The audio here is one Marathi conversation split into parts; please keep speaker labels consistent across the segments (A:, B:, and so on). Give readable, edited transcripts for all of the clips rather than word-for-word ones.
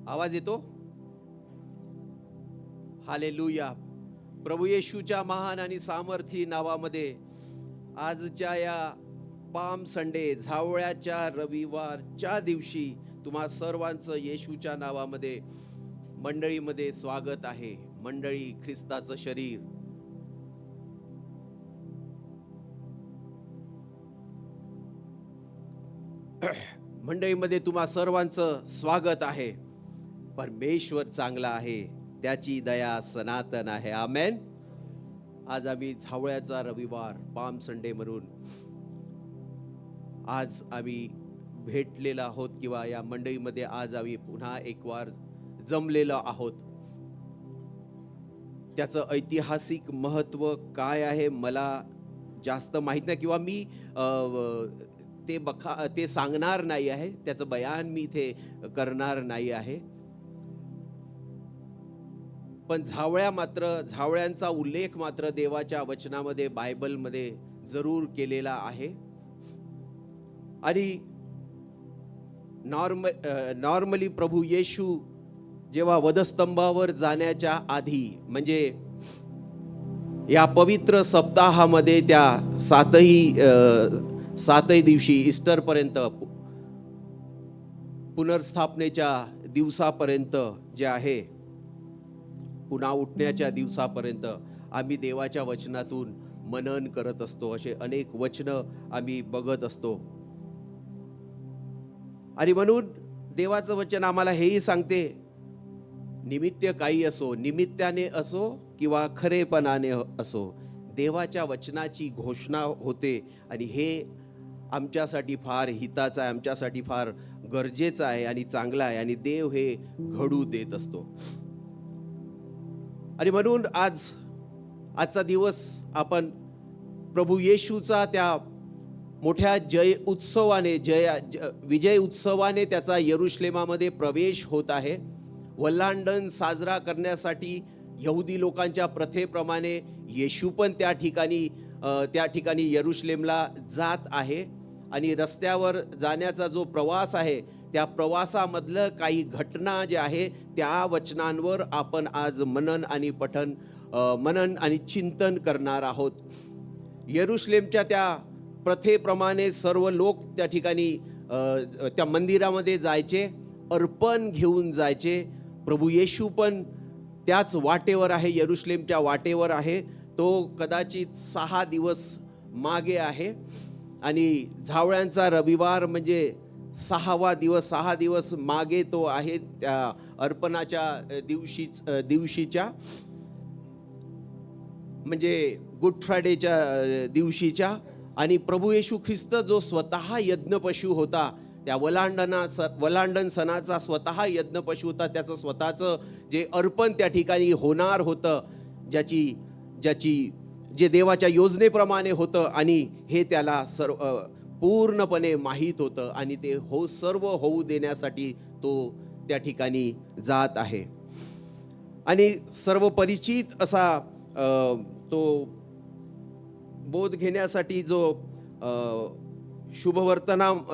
A: आवाज येतो? हालेलुया. प्रभू येशूच्या महान आणि सामर्थी नावामध्ये आजच्या या पाम संडे, झावळ्याच्या रविवारच्या दिवशी तुम्हा सर्वांचं येशूच्या नावामध्ये मंडळीमध्ये स्वागत आहे. मंडळी ख्रिस्ताचं शरीर. मंडळीमध्ये तुम्हा सर्वांचं स्वागत आहे. परमेश्वर चांगला आहे, त्याची दया सनातन आहे. आमेन. आज आम्ही झावळ्याचा रविवार, पाम संडे म्हणून आज आम्ही भेटलेलो आहोत किंवा या मंडळीमध्ये आज आम्ही पुन्हा एक वार जमलेलो आहोत. त्याचं ऐतिहासिक महत्त्व काय आहे मला जास्त माहित नाही किंवा मी ते सांगणार नाही आहे. त्याचं बयान मी इथे करणार नाही आहे. पण झावळ्यांचा उल्लेख मात्र देवाच्या वचनामध्ये, बायबलमध्ये जरूर केलेला आहे. आणि नॉर्मली प्रभू येशू जेव्हा वधस्तंभावर जाण्याच्या आधी, म्हणजे या पवित्र सप्ताहामध्ये त्या सातही दिवशी, ईस्टरपर्यंत, पुनर्स्थापनेच्या दिवसापर्यंत जे आहे, पुन्हा उठण्याच्या दिवसापर्यंत आम्ही देवाच्या वचनातून मनन करत असतो. असे अनेक वचनं आम्ही बघत असतो. आणि म्हणून देवाचं वचन आम्हाला हेही सांगते, निमित्त काही असो, निमित्ताने असो किंवा खरेपणाने असो, देवाच्या वचनाची घोषणा होते. आणि हे आमच्यासाठी फार हिताचं आहे, आमच्यासाठी फार गरजेचं आहे आणि चांगलं आहे. आणि देव हे घडू देत असतो. आणि म्हणून आजचा दिवस आपण प्रभू येशूचा त्या मोठ्या विजय उत्सवाने त्याचा यरुशलेमामध्ये प्रवेश होत आहे. वल्हांडण साजरा करण्यासाठी यहुदी लोकांच्या प्रथेप्रमाणे येशू पण त्या ठिकाणी यरुशलेमला जात आहे. आणि रस्त्यावर जाण्याचा जो प्रवास आहे, त्या प्रवासामधलं काही घटना जे आहे त्या वचनांवर आपण आज मनन आणि चिंतन करणार आहोत. यरुशलेमच्या त्या प्रथेप्रमाणे सर्व लोक त्या ठिकाणी त्या मंदिरामध्ये जायचे, अर्पण घेऊन जायचे. प्रभू येशू पण त्याच वाटेवर आहे, यरुशलेमच्या वाटेवर आहे. तो कदाचित 6 दिवस मागे आहे. आणि झावळ्यांचा रविवार म्हणजे 6 दिवस मागे तो आहे त्या अर्पणाच्या दिवशीच्या, म्हणजे गुड फ्रायडेच्या दिवशीच्या. आणि प्रभू येशू ख्रिस्त जो स्वतः यज्ञपशु होता, त्या वल्हांडण सणाचा स्वतः यज्ञपशु होता, त्याचं स्वतःचं जे अर्पण त्या ठिकाणी होणार होतं, जे देवाच्या योजनेप्रमाणे होतं. आणि हे त्याला पूर्णपणे माहीत होतं. आणि ते सर्व होऊ देण्यासाठी तो त्या ठिकाणी जात आहे. आणि सर्व परिचित असा तो बोध घेण्यासाठी जो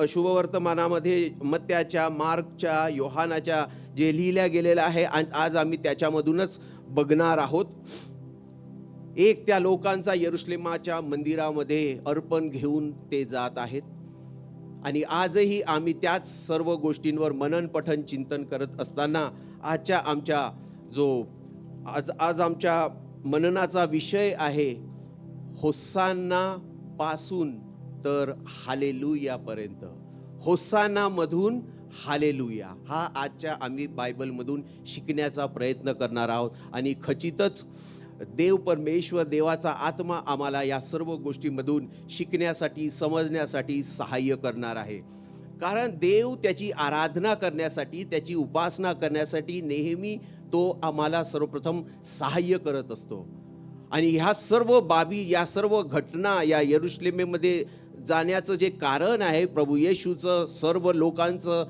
A: शुभवर्तमानामध्ये मत्त्याच्या, मार्कच्या, योहानाच्या जे लिहिल्या गेलेलं आहे, आज आम्ही त्याच्यामधूनच बघणार आहोत. एक त्या लोकांचा यरुशलेमाच्या मंदिरामध्ये अर्पण घेऊन ते जात आहेत. आणि आजही आम्ही त्याच सर्व गोष्टींवर मनन पठन चिंतन करत असताना आज आमच्या मननाचा विषय आहे होसान्ना पासून तर हालेलुया पर्यंत. होसान्ना मधून हालेलुया हा आजच्या आम्ही बायबलमधून शिकण्याचा प्रयत्न करणार आहोत. आणि खचितच देव परमेश्वर, देवाचा आत्मा आम्हाला या सर्व गोष्टींमधून शिकण्यासाठी, समजण्यासाठी सहाय्य करणार आहे. कारण देव त्याची आराधना करण्यासाठी, त्याची उपासना करण्यासाठी नेहमी तो आम्हाला सर्वप्रथम सहाय्य करत असतो. आणि ह्या सर्व बाबी, या सर्व घटना, या यरुशलेमेमध्ये जाण्याचं जे कारण आहे प्रभू येशूचं, सर्व लोकांचं,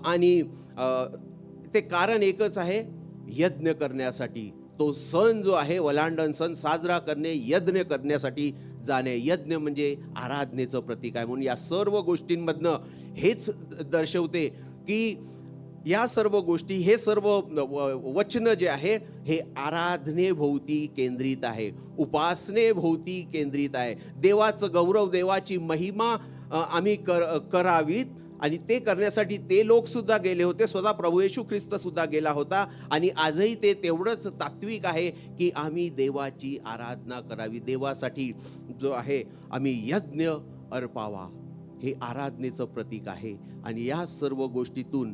A: आणि ते कारण एकच आहे, यज्ञ करण्यासाठी. तो सण जो आहे, वल्हांडण सण साजरा करणे, यज्ञ करण्यासाठी जाणे. यज्ञ म्हणजे आराधनेचं प्रतीक आहे. म्हणून या सर्व गोष्टींमधनं हेच दर्शवते की या सर्व गोष्टी, हे सर्व वचन जे आहे हे आराधनेभोवती केंद्रित आहे, उपासनेभोवती केंद्रित आहे. देवाचं गौरव, देवाची महिमा आम्ही करावीत, आणि ते करण्यासाठी ते लोक सुद्धा गेले होते. स्वतः प्रभू येशू ख्रिस्त सुद्धा गेला होता, आणि आजही ते तेवढंच तात्विक आहे की आम्ही देवाची आराधना करावी, देवासाठी जो आहे आम्ही यज्ञ अर्पावा. हे आराधनेचं प्रतीक आहे. आणि या सर्व गोष्टीतून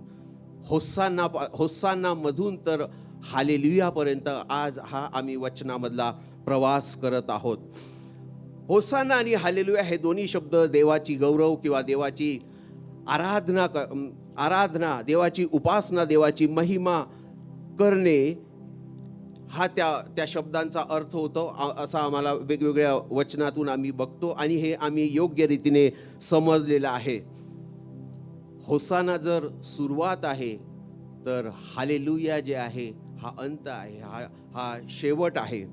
A: होसाना मधून तर हालेलुयापर्यंत आज हा आम्ही वचनामधला प्रवास करत आहोत. होसाना आणि हालेलुया हे दोन्ही शब्द देवाची गौरव किंवा देवाची आराधना, देवाची उपासना, देवाची महिमा करणे हा त्या शब्दांचा अर्थ होतो, असा आम्हाला वेगवेगळ्या वचनातून आम्ही बघतो, आणि हे आम्ही योग्य रीतीने समजलेलं आहे. होसाना जर सुरुवात आहे, तर हालेलुया जे आहे हा अंत आहे, हा शेवट आहे.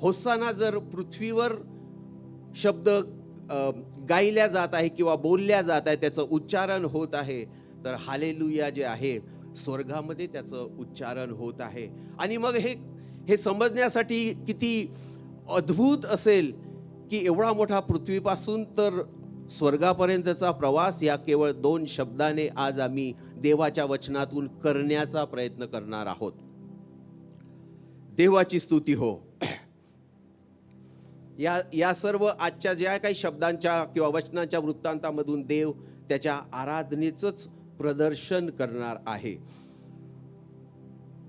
A: होसाना जर पृथ्वीवर शब्द गायल्या जात आहे किंवा बोलल्या जात आहे, त्याचं उच्चारण होत आहे, तर हालेलुया जे आहे स्वर्गामध्ये त्याचं उच्चारण होत आहे. आणि मग हे समजण्यासाठी किती अद्भुत असेल की एवढा मोठा पृथ्वीपासून तर स्वर्गापर्यंतचा प्रवास या केवळ 2 शब्दाने आज आम्ही देवाच्या वचनातून करण्याचा प्रयत्न करणार आहोत. देवाची स्तुती हो. या सर्व आजच्या ज्या काही शब्दांच्या किंवा वचनांच्या वृत्तांतामधून देव त्याच्या आराधनेचंच प्रदर्शन करणार आहे.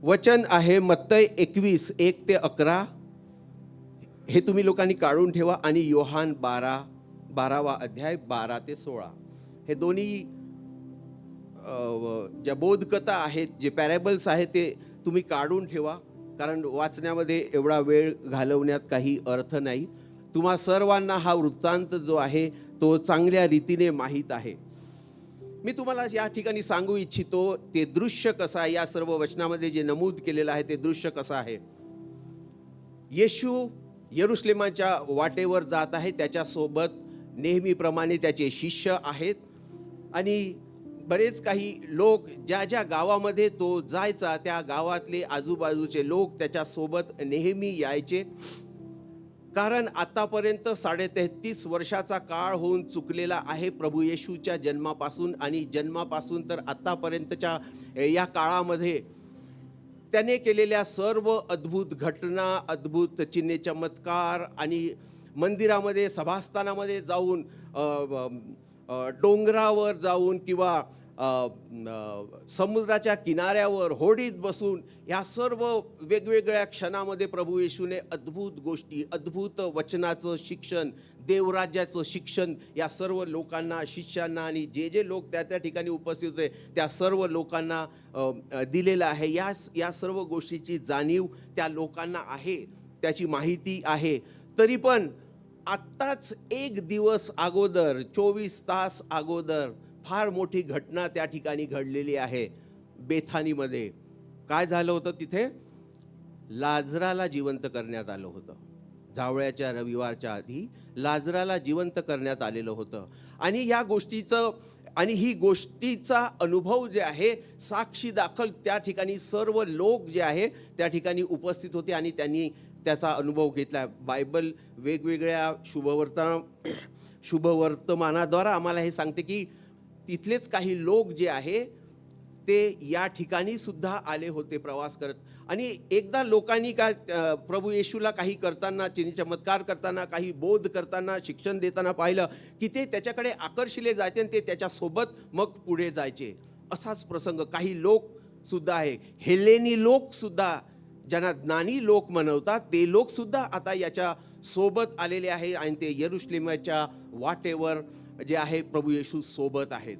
A: वचन आहे मत्तई 21:1-11. हे तुम्ही लोकांनी काढून ठेवा. आणि योहान 12वा अध्याय 12-16. हे दोन्ही ज्या बोधकथा आहेत, जे पॅरेबल्स आहेत, ते तुम्ही काढून ठेवा, कारण वाचण्यामध्ये एवढा वेळ घालवण्यात काही अर्थ नाही. तुम्हा सर्वांना हा वृत्तांत जो आहे तो चांगल्या रीतीने माहीत आहे. मी तुम्हाला या ठिकाणी सांगू इच्छितो ते दृश्य कसं आहे, या सर्व वचनामध्ये जे नमूद केलेलं आहे ते दृश्य कसं आहे. येशू यरुशलेमाच्या वाटेवर जात आहे, त्याच्यासोबत नेहमीप्रमाणे त्याचे शिष्य आहेत, आणि बरेच काही लोक ज्या ज्या गावामध्ये तो जायचा त्या गावातले आजूबाजूचे लोक त्याच्यासोबत नेहमी यायचे. कारण आतापर्यंत 33.5 वर्षाचा काळ होऊन चुकलेला आहे प्रभू येशूच्या जन्मापासून, आणि जन्मापासून तर आतापर्यंतच्या या काळामध्ये त्याने केलेल्या सर्व अद्भुत घटना, अद्भुत चिन्हे चमत्कार, आणि मंदिरामध्ये, सभास्थानामध्ये जाऊन, डोंगरावर जाऊन किंवा समुद्राच्या किनाऱ्यावर होडीत बसून, या सर्व वेगवेगळ्या क्षणामध्ये प्रभू येशूने अद्भुत गोष्टी, अद्भुत वचनाचं शिक्षण, देवराज्याचं शिक्षण या सर्व लोकांना, शिष्यांना, आणि जे जे लोक त्या ठिकाणी उपस्थित होते त्या सर्व लोकांना दिलेलं आहे. या सर्व गोष्टीची जाणीव त्या लोकांना आहे, त्याची माहिती आहे. तरी पण आत्ताच 1 दिवस अगोदर, 24 तास अगोदर फार मोठी घटना त्या ठिकाणी घडलेली आहे. बेथानीमध्ये काय झालं होतं? तिथे लाजराला जिवंत करण्यात आलं होतं. जावळ्याच्या रविवारच्या आधी लाजराला जिवंत करण्यात आलेलं होतं. आणि या गोष्टीचं, आणि ही गोष्टीचा अनुभव जे आहे, साक्षी दाखल त्या ठिकाणी सर्व लोक जे आहे त्या ठिकाणी उपस्थित होते, आणि त्यांनी त्याचा अनुभव घेतला. बायबल वेगवेगळ्या शुभवर्तमानाद्वारा आम्हाला हे सांगते की तिथलेच काही लोक जे आहे ते या ठिकाणी सुद्धा आले होते प्रवास करत. आणि एकदा लोकांनी प्रभू येशूला काही करताना, चिन्ह चमत्कार करताना, काही बोध करताना, शिक्षण देताना पाहिलं की ते त्याच्याकडे आकर्षिले जायचे, आणि ते त्याच्यासोबत मग पुढे जायचे. असाच प्रसंग काही लोक सुद्धा आहे, हेलेनी लोक सुद्धा, ज्यांना ज्ञानी लोक म्हणवतात, ते लोक सुद्धा आता याच्या सोबत आलेले आहे, आणि ते यरुशलेमाच्या वाटेवर जे आहे प्रभू येशू सोबत आहेत.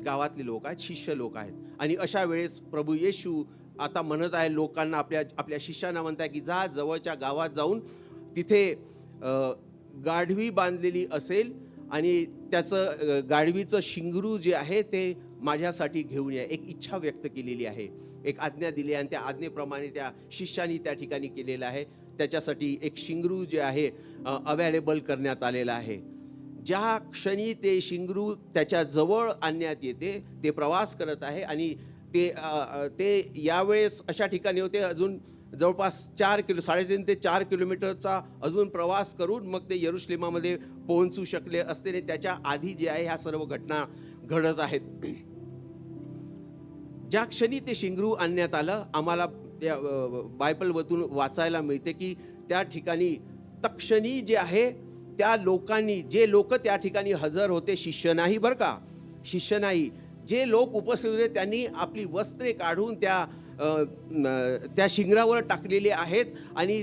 A: गावातले लोक आहेत, शिष्य लोक आहेत. आणि अशा वेळेस प्रभू येशू आता म्हणत आहे लोकांना, आपल्या शिष्यांना म्हणताय की जा, जवळच्या गावात जाऊन तिथे गाढवी बांधलेली असेल, आणि त्याचं गाढवीचं शिंगरू जे आहे ते माझ्यासाठी घेऊन या. एक इच्छा व्यक्त केलेली आहे, एक आज्ञा दिली आहे, आणि त्या आज्ञेप्रमाणे त्या शिष्यांनी त्या ठिकाणी केलेलं आहे. त्याच्यासाठी एक शिंगरू जे आहे अवेलेबल करण्यात आलेलं आहे. ज्या क्षणी ते शिंगरू त्याच्या जवळ आणण्यात येते, ते प्रवास करत आहे आणि ते यावेळेस अशा ठिकाणी होते, अजून जवळपास 3.5 ते 4 किलोमीटरचा अजून प्रवास करून मग ते यरुशलेमामध्ये पोहोचू शकले असते. आणि त्याच्या आधी जे आहे ह्या सर्व घटना घडत आहेत. ज्या क्षणी ते शिंगरू आणण्यात आलं, आम्हाला त्या बायबलमधून वाचायला मिळते की त्या ठिकाणी तक्षणी जे आहे त्या लोकांनी, जे लोक त्या ठिकाणी हजर होते, शिष्य नाही बरं का, शिष्य नाही, जे लोक उपस्थित होते त्यांनी आपली वस्त्रे काढून त्या शिंगरावर टाकलेले आहेत आणि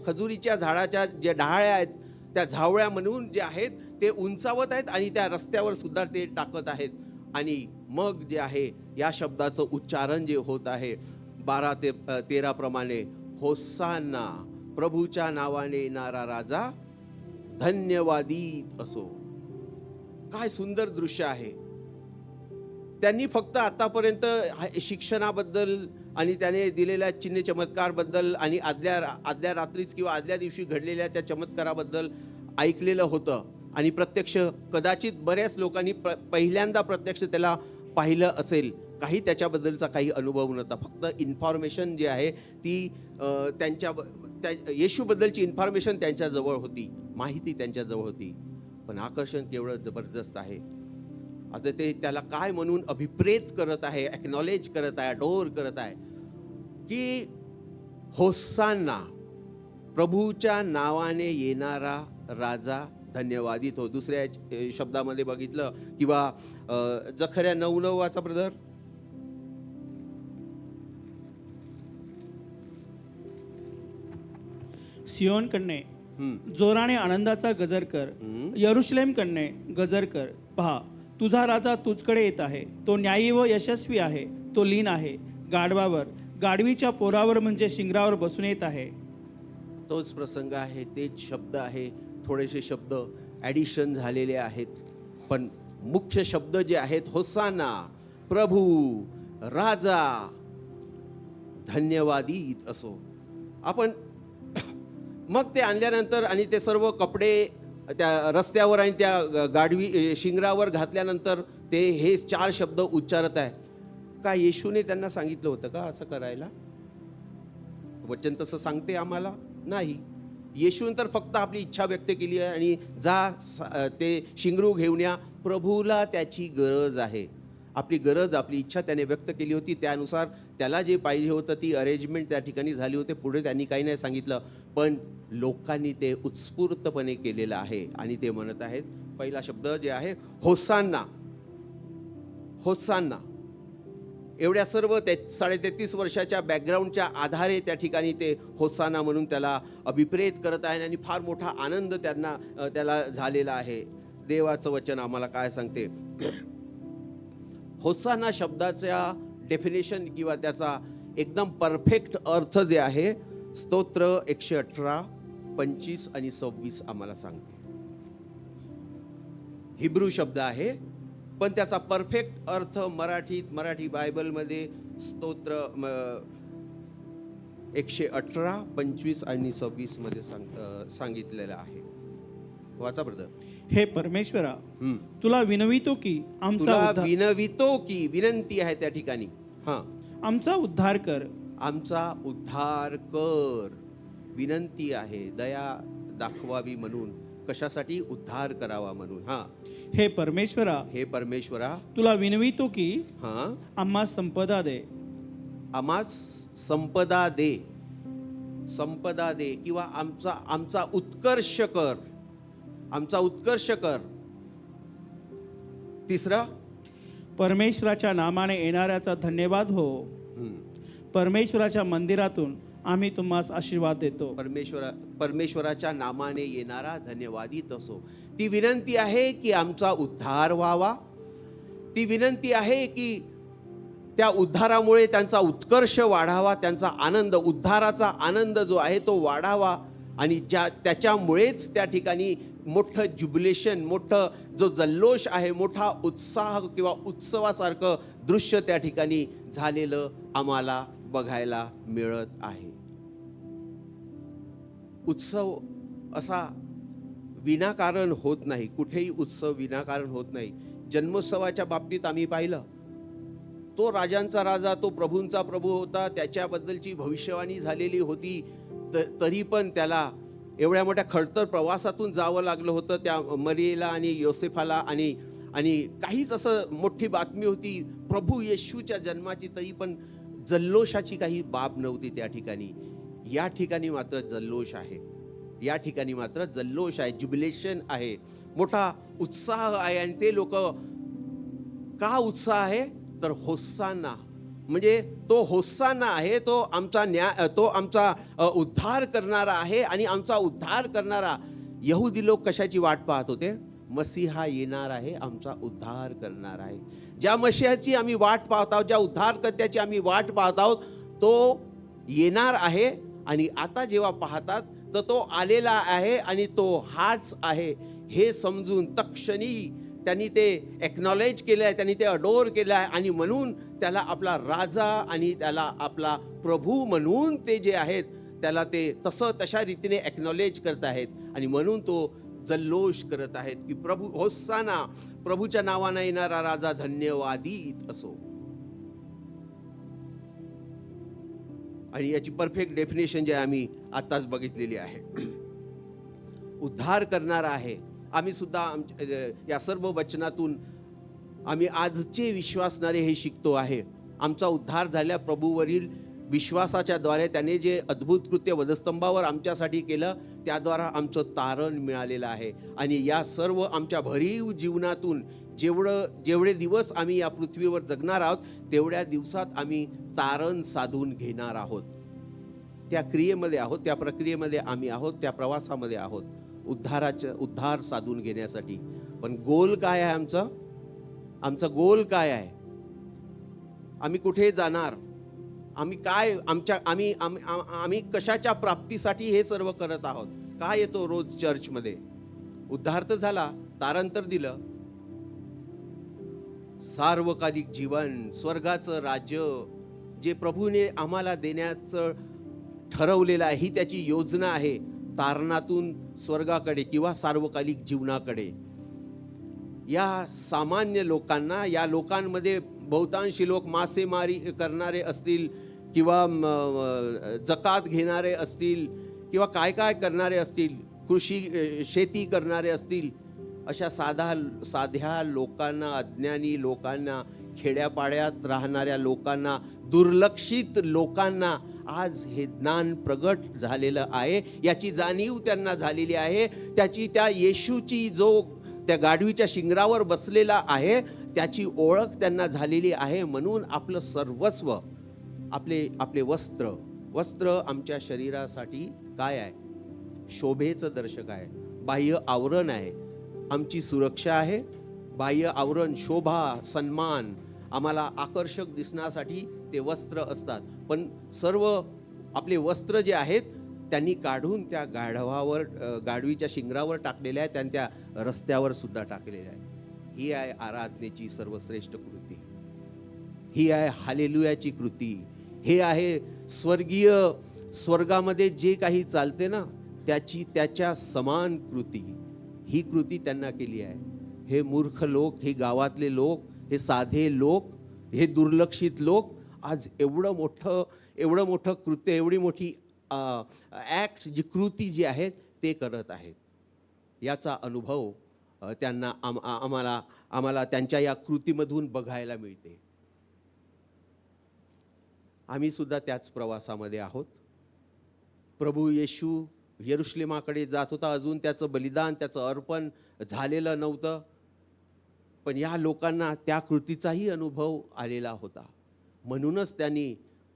A: खजुरीच्या झाडाच्या ज्या डहाळ्या आहेत त्या झावळ्या म्हणून जे आहेत ते उंचावत आहेत आणि त्या रस्त्यावर सुद्धा ते टाकत आहेत. आणि मग जे आहे या शब्दाचं उच्चारण जे होत आहे 12 ते 13 प्रमाणे, होसाना, प्रभूच्या नावाने येणारा राजा धन्यवादित असो. काय सुंदर दृश्य आहे. त्यांनी फक्त आतापर्यंत शिक्षणाबद्दल आणि त्याने दिलेल्या चिन्ह चमत्कारबद्दल आणि आदल्या रात्रीच किंवा आदल्या दिवशी घडलेल्या त्या चमत्काराबद्दल ऐकलेलं होतं आणि प्रत्यक्ष कदाचित बऱ्याच लोकांनी पहिल्यांदा प्रत्यक्ष त्याला पाहिलं असेल. काही त्याच्याबद्दलचा काही अनुभव नव्हता. फक्त इन्फॉर्मेशन जी आहे ती येशूबद्दलची इन्फॉर्मेशन त्यांच्याजवळ होती, माहिती त्यांच्याजवळ होती. पण आकर्षण केवढं जबरदस्त आहे. आता ते त्याला काय म्हणून अभिप्रेत करत आहे, एक्नॉलेज करत आहे, अडोर करत आहे की होसाना, प्रभूच्या नावाने येणारा राजा धन्यवादित हो. दुसऱ्या शब्दामध्ये बघितलं किंवा जखऱ्या 9:9 वाचा ब्रदर.
B: सियोन कडने जोराने आनंदाचा गजर कर, यरुशलेम कडने गजर कर. पहा, तुझा राजा तुझकडे येत आहे. तो न्यायी व यशस्वी आहे. तो लीन आहे गाढवावर, गाढवीच्या पोरावर म्हणजे शिंगरावर बसून येत आहे.
A: तोच प्रसंग आहे, तेच शब्द आहे. थोडेसे शब्द ॲडिशन झालेले आहेत, पण मुख्य शब्द जे आहेत होसाना, प्रभू, राजा, धन्यवादित असो. आपण मग ते आणल्यानंतर आणि ते सर्व कपडे त्या रस्त्यावर आणि त्या गाढवी शिंगरावर घातल्यानंतर ते हे 4 शब्द उच्चारत आहे. का येशूने त्यांना सांगितलं होतं का असं करायला? वचन तसं सांगते आम्हाला? नाही. येशूने तर फक्त आपली इच्छा व्यक्त केली आहे आणि ते शिंगरू घेऊन या. प्रभूला त्याची गरज आहे. आपली गरज, आपली इच्छा त्याने व्यक्त केली होती. त्यानुसार त्याला जे पाहिजे होतं ती अरेंजमेंट त्या ठिकाणी झाली होती. पुढे त्यांनी काही नाही सांगितलं, पण लोकांनी ते उत्स्फूर्तपणे केलेलं आहे. आणि ते म्हणत आहेत, पहिला शब्द जे आहे होसाना. होसाना एवढ्या सर्व 33 वर्षाच्या बॅकग्राऊंडच्या आधारे त्या ठिकाणी ते होसाना म्हणून त्याला अभिप्रेत करत आहे आणि फार मोठा आनंद त्याला झालेला आहे. देवाचं वचन आम्हाला काय सांगते? होसाना शब्दाच्या डेफिनेशन किंवा त्याचा एकदम परफेक्ट अर्थ जे आहे स्तोत्र 118, 25 आणि 26 आम्हाला सांगते. हिब्रू शब्द आहे, पण त्याचा परफेक्ट अर्थ मराठी बायबलमध्ये स्तोत्र 118, 25 आणि 26 मध्ये सांगितलेलं आहे. वाचा ब्रदर.
B: हे परमेश्वरा, तुला विनवितो की
A: विनंती आहे त्या ठिकाणी.
B: आमचा उद्धार कर.
A: आमचा उद्धार कर. विनंती आहे, दया दाखवावी म्हणून. कशासाठी? उद्धार करावा म्हणून.
B: हे परमेश्वरा, तुला विनवितो की आम्हा संपदा दे.
A: आम्हा संपदा दे. संपदा दे किंवा आमचा उत्कर्ष कर. आमचा उत्कर्ष कर. तिसरा,
B: परमेश्वराच्या नामाने येणाऱ्याचा धन्यवाद हो. परमेश्वराच्या मंदिरातून आम्ही तुम्हास आशीर्वाद देतो.
A: परमेश्वराच्या नामाने येणारा धन्यवादित असो. ती विनंती आहे की आमचा उद्धार व्हावा. ती विनंती आहे की त्या उद्धारामुळे त्यांचा उत्कर्ष वाढावा, त्यांचा आनंद, उद्धाराचा आनंद जो आहे तो वाढावा आणि त्याच्यामुळेच त्या ठिकाणी मोठं जुबिलेशन, मोठं जो जल्लोष आहे, मोठा उत्साह किंवा उत्सवासारखं दृश्य त्या ठिकाणी झालेलं आम्हाला बघायला मिळत आहे. उत्सव असा विनाकारण होत नाही. कुठेही उत्सव विनाकारण होत नाही. जन्मोत्सवाच्या बाबतीत आम्ही पाहिलं, तो राजांचा राजा, तो प्रभूंचा प्रभू होता, त्याच्याबद्दलची भविष्यवाणी झालेली होती. तरी पण त्याला एवढ्या मोठ्या खडतर प्रवासातून जावं लागलं होतं त्या मरियेला आणि योसेफाला, आणि आणि काहीच असं मोठी बातमी होती प्रभू येशूच्या जन्माची, तरी पण जल्लोषाची काही बाब नव्हती त्या ठिकाणी. या ठिकाणी मात्र जल्लोष आहे. या ठिकाणी मात्र जल्लोष आहे, ज्युबिलेशन आहे, मोठा उत्साह आहे. आणि ते लोक का उत्साह आहे तर होसाना, म्हणजे तो होसाना आहे, तो आमचा तो आमचा उद्धार करणारा आहे. आणि आमचा उद्धार करणारा, यहुदी लोक कशाची वाट पाहत होते? मसीहा येणार आहे, आमचा उद्धार करणार आहे. ज्या मसीहाची आम्ही वाट पाहत आहोत, ज्या उद्धारकर्त्याची आम्ही वाट पाहत आहोत, तो येणार आहे. आणि आता जेव्हा पाहतात तर तो आलेला आहे आणि तो हाच आहे हे समजून तत्क्षणी त्यांनी ते एक्नॉलेज केलं आहे, त्यांनी ते अडोर केलं आहे. आणि म्हणून त्याला आपला राजा आणि त्याला आपला प्रभू म्हणून ते जे आहेत त्याला ते तशा रीतीने एक्नॉलेज करत आहेत. आणि म्हणून तो जल्लोष करत आहेत की प्रभू होसाना, प्रभूच्या नावाने येणारा राजा धन्यवादित असो. आणि याची परफेक्ट डेफिनेशन जे आम्ही आताच बघितलेली आहे, उद्धार करणारा आहे. आम्ही सुद्धा या सर्व वचनातून आम्ही आजचे विश्वासणारे हे शिकतो आहे. आमचा उद्धार झाल्या प्रभूवरील विश्वासाच्या द्वारे त्याने जे अद्भुत कृत्य वधस्तंभावर आमच्यासाठी केलं, त्याद्वारा आमचं तारण मिळालेलं आहे. आणि या सर्व आमच्या भरीव जीवनातून जेवढे दिवस आम्ही या पृथ्वीवर जगणार आहोत, तेवढ्या दिवसात आम्ही तारण साधून घेणार आहोत. त्या क्रियेमध्ये आहोत, त्या प्रक्रियेमध्ये आम्ही आहोत, त्या प्रवासामध्ये आहोत, उद्धार साधून घेण्यासाठी. पण गोल काय आहे आमचा गोल काय आहे? आम्ही कुठे जाणार? आम्ही काय आम्ही कशाच्या प्राप्तीसाठी हे सर्व करत आहोत? काय येतो रोज चर्चमध्ये? उद्धार तर झाला, तारण तर दिलं, सार्वकालिक जीवन, स्वर्गाचं राज्य जे प्रभूने आम्हाला देण्याचं ठरवलेलं आहे, ही त्याची योजना आहे. तारणातून स्वर्गाकडे किंवा सार्वकालिक जीवनाकडे. या सामान्य लोकांना, या लोकांमध्ये बहुतांशी लोक मासेमारी करणारे असतील किंवा जकात घेणारे असतील किंवा काय काय करणारे असतील, शेती करणारे असतील, अशा साध्या लोकांना, अज्ञानी लोकांना, खेड्यापाड्यात राहणाऱ्या लोकांना, दुर्लक्षित लोकांना आज हे ज्ञान प्रगट झालेलं आहे. याची जाणीव त्यांना झालेली आहे. त्या येशूची जो त्या गाढवीच्या शिंगरावर बसलेला आहे त्याची ओळख त्यांना झालेली आहे. म्हणून आपलं सर्वस्व, आपले वस्त्र आमच्या शरीरासाठी काय आहे? शोभेचं दर्शक आहे, बाह्य आवरण आहे. आमची सुरक्षा आहे. बाह्य आवरण, शोभा, सन्मान, आम्हाला आकर्षक दिसण्यासाठी ते वस्त्र असतात. पण सर्व आपले वस्त्र जे आहेत त्यांनी काढून त्या गाढवीच्या शिंगरावर टाकलेल्या आहेत, आणि त्या रस्त्यावर सुद्धा टाकलेल्या आहेत. ही आहे आराधनेची सर्वश्रेष्ठ कृती. ही आहे हालेलुयाची कृती. हे आहे स्वर्गामध्ये जे काही चालते ना त्याच्या समान कृती. ही कृती त्यांना केली आहे. हे मूर्ख लोक, हे गावातले लोक, हे साधे लोक, हे दुर्लक्षित लोक आज एवढं मोठं कृत्य, एवढी मोठी ॲक्ट, जी कृती जी आहेत ते करत आहेत. याचा अनुभव त्यांना आम्हाला त्यांच्या या कृतीमधून बघायला मिळते. आम्ही सुद्धा त्याच प्रवासामध्ये आहोत. प्रभू येशू यरुशलेमाकडे जात होता. अजून त्याचं बलिदान, त्याचं अर्पण झालेलं नव्हतं. पण या लोकांना त्या कृतीचाही अनुभव आलेला होता. म्हणूनच त्यांनी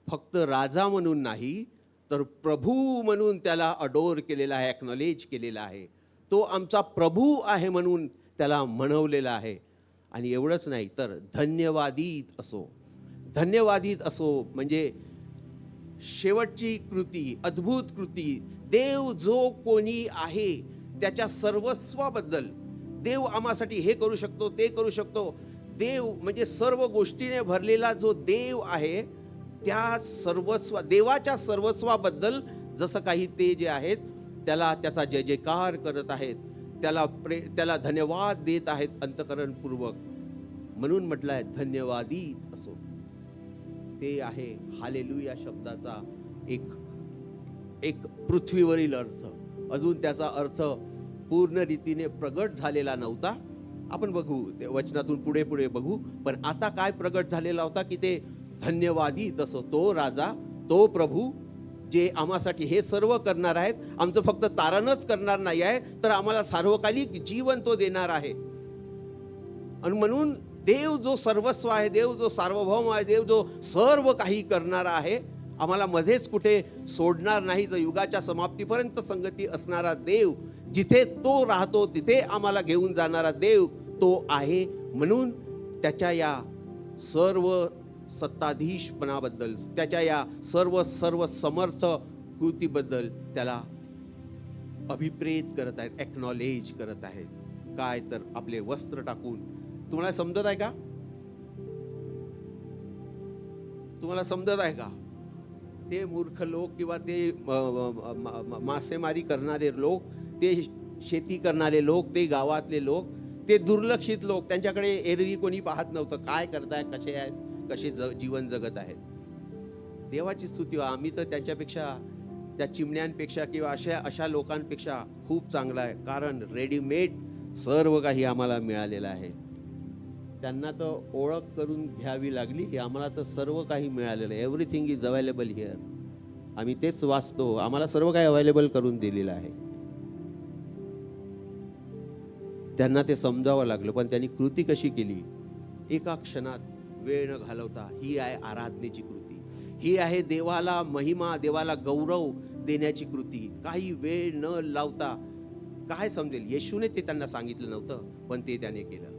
A: फक्त राजा म्हणून नाही तर प्रभू म्हणून त्याला अडोर केलेला आहे, एक्नॉलेज केलेला आहे. तो आमचा प्रभू आहे म्हणून त्याला म्हणवलेला आहे. आणि एवढंच नाही तर धन्यवादित असो म्हणजे शेवटची कृती, अद्भुत कृती. देव जो कोणी आहे त्याच्या सर्वस्वाबद्दल, देव आम्हासाठी हे करू शकतो, ते करू शकतो. देव म्हणजे सर्व गोष्टीने भरलेला जो देव आहे, देवाच्या सर्वस्वाबद्दल जसं काही ते जे आहेत त्याला त्याचा जय जयकार करत आहेत, त्याला धन्यवाद देत आहेत अंतःकरणपूर्वक. म्हणून म्हटलंय धन्यवादित असो. ते आहे हालेलुया शब्दाचा एक पृथ्वीवरील अर्थ. अजून त्याचा अर्थ पूर्ण रीतीने प्रगट झालेला नव्हता. आपण बघू ते वचनातून पुढे पुढे बघू. पण आता काय प्रगट झालेला होता की ते धन्यवादित असो. तो राजा, तो प्रभू जे आम्हासाठी हे सर्व करणार आहेत. आमचं फक्त तारणच करणार नाही आहे, तर आम्हाला सार्वकालिक जीवन तो देणार आहे. आणि म्हणून देव जो सर्वस्व आहे, देव जो सार्वभौम आहे, देव जो सर्व काही करणारा आहे, आम्हाला मध्येच कुठे सोडणार नाही. तर युगाच्या समाप्तीपर्यंत संगती असणारा देव, जिथे तो राहतो तिथे आम्हाला घेऊन जाणारा देव तो आहे. म्हणून त्याच्या या सर्व सत्ताधीशपणाबद्दल, त्याच्या या सर्व समर्थ कृतीबद्दल त्याला अभिप्रेत करत आहेत, एक्नॉलेज करत आहेत. काय तर आपले वस्त्र टाकून. तुम्हाला समजत आहे का? तुम्हाला समजत आहे का? ते मूर्ख लोक किंवा ते मासेमारी करणारे लोक, ते शेती करणारे लोक, ते गावातले लोक, ते दुर्लक्षित लोक, त्यांच्याकडे एरवी कोणी पाहत नव्हतं. काय करताय, कसे आहेत, कसे जीवन जगत आहेत. देवाची स्तुती. आम्ही तर त्यांच्यापेक्षा, त्या चिमण्यांपेक्षा किंवा अशा लोकांपेक्षा खूप चांगला आहे. कारण रेडीमेड सर्व काही आम्हाला मिळालेलं आहे. त्यांना तर ओळख करून घ्यावी लागली, आम्हाला तर सर्व काही मिळालेलं आहे. Everything is available here. आम्ही तेच वाचतो, आम्हाला सर्व काही अवेलेबल करून दिलेलं आहे. त्यांना ते समजावं लागलं, पण त्यांनी कृती कशी केली? एका क्षणात वेळ न घालवता. ही आहे आराधनेची कृती. ही आहे देवाला महिमा, देवाला गौरव देण्याची कृती. काही वेळ न लावता. काय समजेल? येशूने ते त्यांना सांगितलं नव्हतं, पण ते त्याने केलं.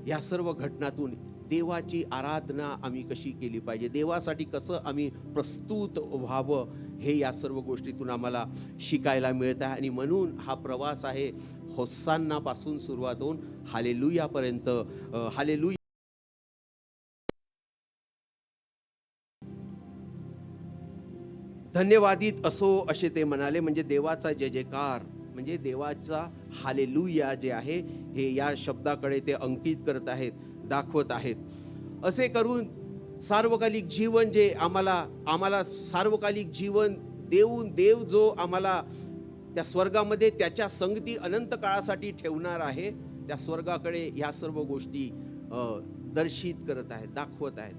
A: या सर्व घटनातून देवाची आराधना आम्ही कशी केली पाहिजे, देवासाठी कसं आम्ही प्रस्तुत व्हावं, हे या सर्व गोष्टीतून आम्हाला शिकायला मिळत आहे. आणि म्हणून हा प्रवास आहे होसान्ना पासून सुरुवात होऊन हालेलुया पर्यंत. हालेलुया. धन्यवादित असो असे ते म्हणाले. म्हणजे देवाचा जय जयकार, म्हणजे देवाचा हालेलुया जे आहे, हे या शब्दाकडे ते अंकित करत आहेत, दाखवत आहेत. असे करून सार्वकालिक जीवन जे आम्हाला सार्वकालिक जीवन देऊन, देव जो आम्हाला त्या स्वर्गामध्ये त्याच्या संगती अनंत काळासाठी ठेवणार आहे, त्या स्वर्गाकडे ह्या सर्व गोष्टी दर्शित करत आहेत, दाखवत आहेत.